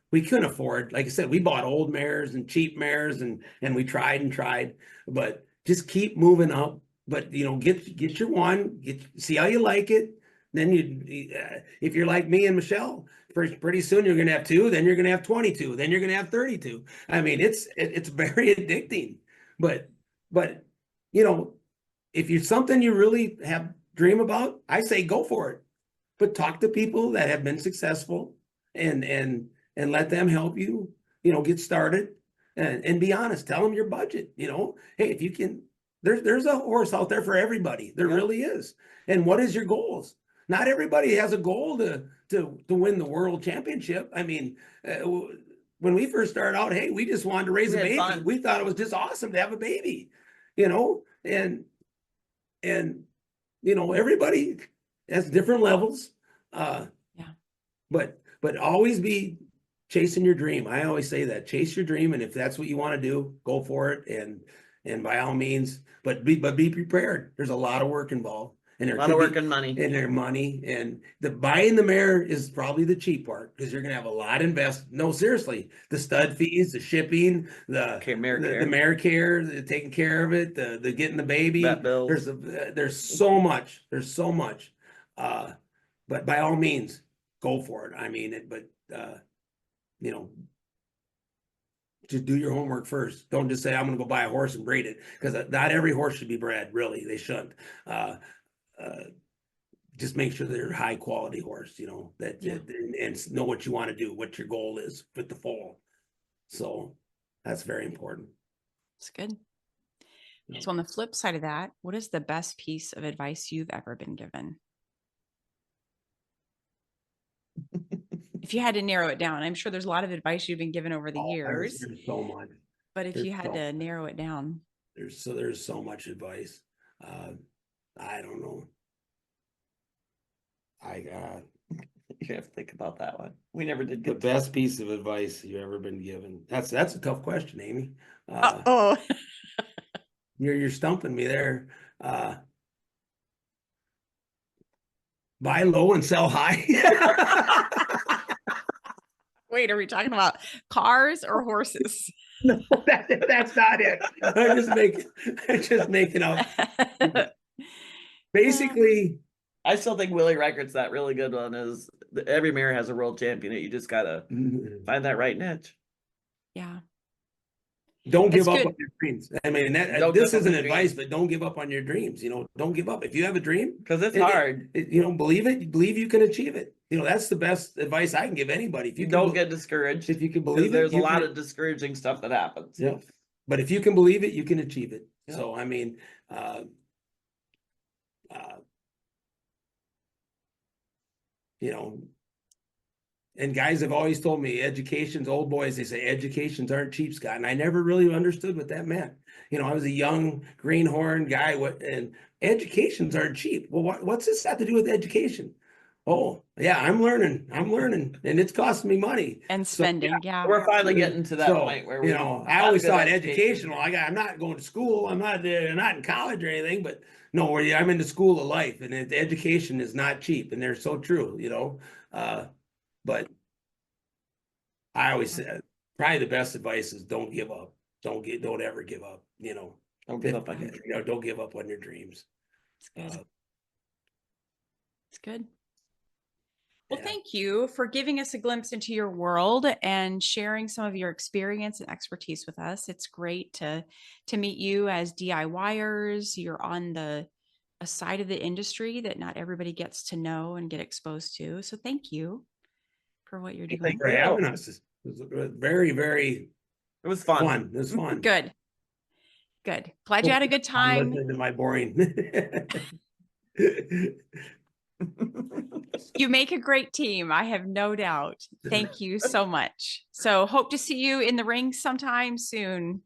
we couldn't afford, like I said, we bought old mares and cheap mares and we tried, but just keep moving up. But you know, get your one, see how you like it. Then if you're like me and Michelle, pretty soon you're going to have 2, then you're going to have 22, then you're going to have 32. I mean, it's very addicting, but you know, if you're something you really have dream about, I say go for it. But talk to people that have been successful and let them help you, you know, get started and be honest. Tell them your budget. You know, hey, if you can, there's a horse out there for everybody. There really is. And what is your goals? Not everybody has a goal to win the world championship. I mean, when we first started out, hey, we just wanted to raise a baby. Fun. We thought it was just awesome to have a baby, you know, and you know, everybody has different levels. But always be chasing your dream. I always say that, chase your dream. And if that's what you want to do, go for it. And by all means, but be prepared. There's a lot of work involved. And a lot of work and money. And their money. And the buying the mare is probably the cheap part because you're gonna have a lot invest. No, seriously, the stud fees, the shipping, the mare care, the taking care of it, the getting the baby. There's so much. There's so much. But by all means, go for it. I mean it, but you know, just do your homework first. Don't just say I'm gonna go buy a horse and breed it, because not every horse should be bred. Really, they shouldn't. Just make sure they're high quality horse, you know, and know what you want to do, what your goal is with the foal. So that's very important. It's good. So on the flip side of that, what is the best piece of advice you've ever been given? If you had to narrow it down, I'm sure there's a lot of advice you've been given over the years. There's so much. But if you had to narrow it down. There's so much advice. I don't know. You have to think about that one. We never did get the best piece of advice you've ever been given. That's a tough question, Amy. You're stumping me there. Buy low and sell high. Wait, are we talking about cars or horses? No, that's not it. I'm just making up. Basically, I still think Willie Reichert's that really good one is every mare has a world champion. You just gotta find that right niche. Yeah. Don't give up on your dreams. I mean, this isn't advice, but don't give up on your dreams. You know, don't give up. If you have a dream, because it's hard. You know, believe you can achieve it. You know, that's the best advice I can give anybody. If you don't get discouraged, if you can believe it, there's a lot of discouraging stuff that happens. Yeah, but if you can believe it, you can achieve it. Yeah. So I mean, you know. And guys have always told me old boys, they say educations aren't cheap, Scott. And I never really understood what that meant. You know, I was a young greenhorn guy, and educations aren't cheap. Well, what's this have to do with education? Oh, yeah, I'm learning, and it's costing me money. And spending, so, yeah. We're finally getting to that point where you know, I always thought educational. I'm not going to school. I'm not in college or anything, but no, I'm in the school of life, and education is not cheap, and they're so true, you know. But I always say, probably the best advice is don't give up. Don't ever give up. Don't give up on your Don't give up on your dreams. It's good. Uh, It's good. Well, Yeah. thank you for giving us a glimpse into your world and sharing some of your experience and expertise with us. It's great to meet you as DIYers. You're on a side of the industry that not everybody gets to know and get exposed to. So thank you for what you're doing. Thanks for having us. It was very, very It was fun. fun. It was fun. Good. Good. Glad you had a good time. Listening to my boring. You make a great team. I have no doubt. Thank you so much. So hope to see you in the ring sometime soon.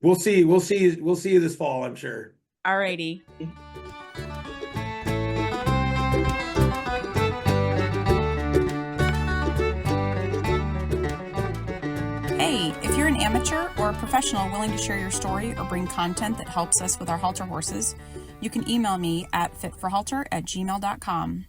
We'll see. We'll see you this fall, I'm sure. All righty. Hey, if you're an amateur or a professional willing to share your story or bring content that helps us with our halter horses, you can email me at fitforhalter@gmail.com.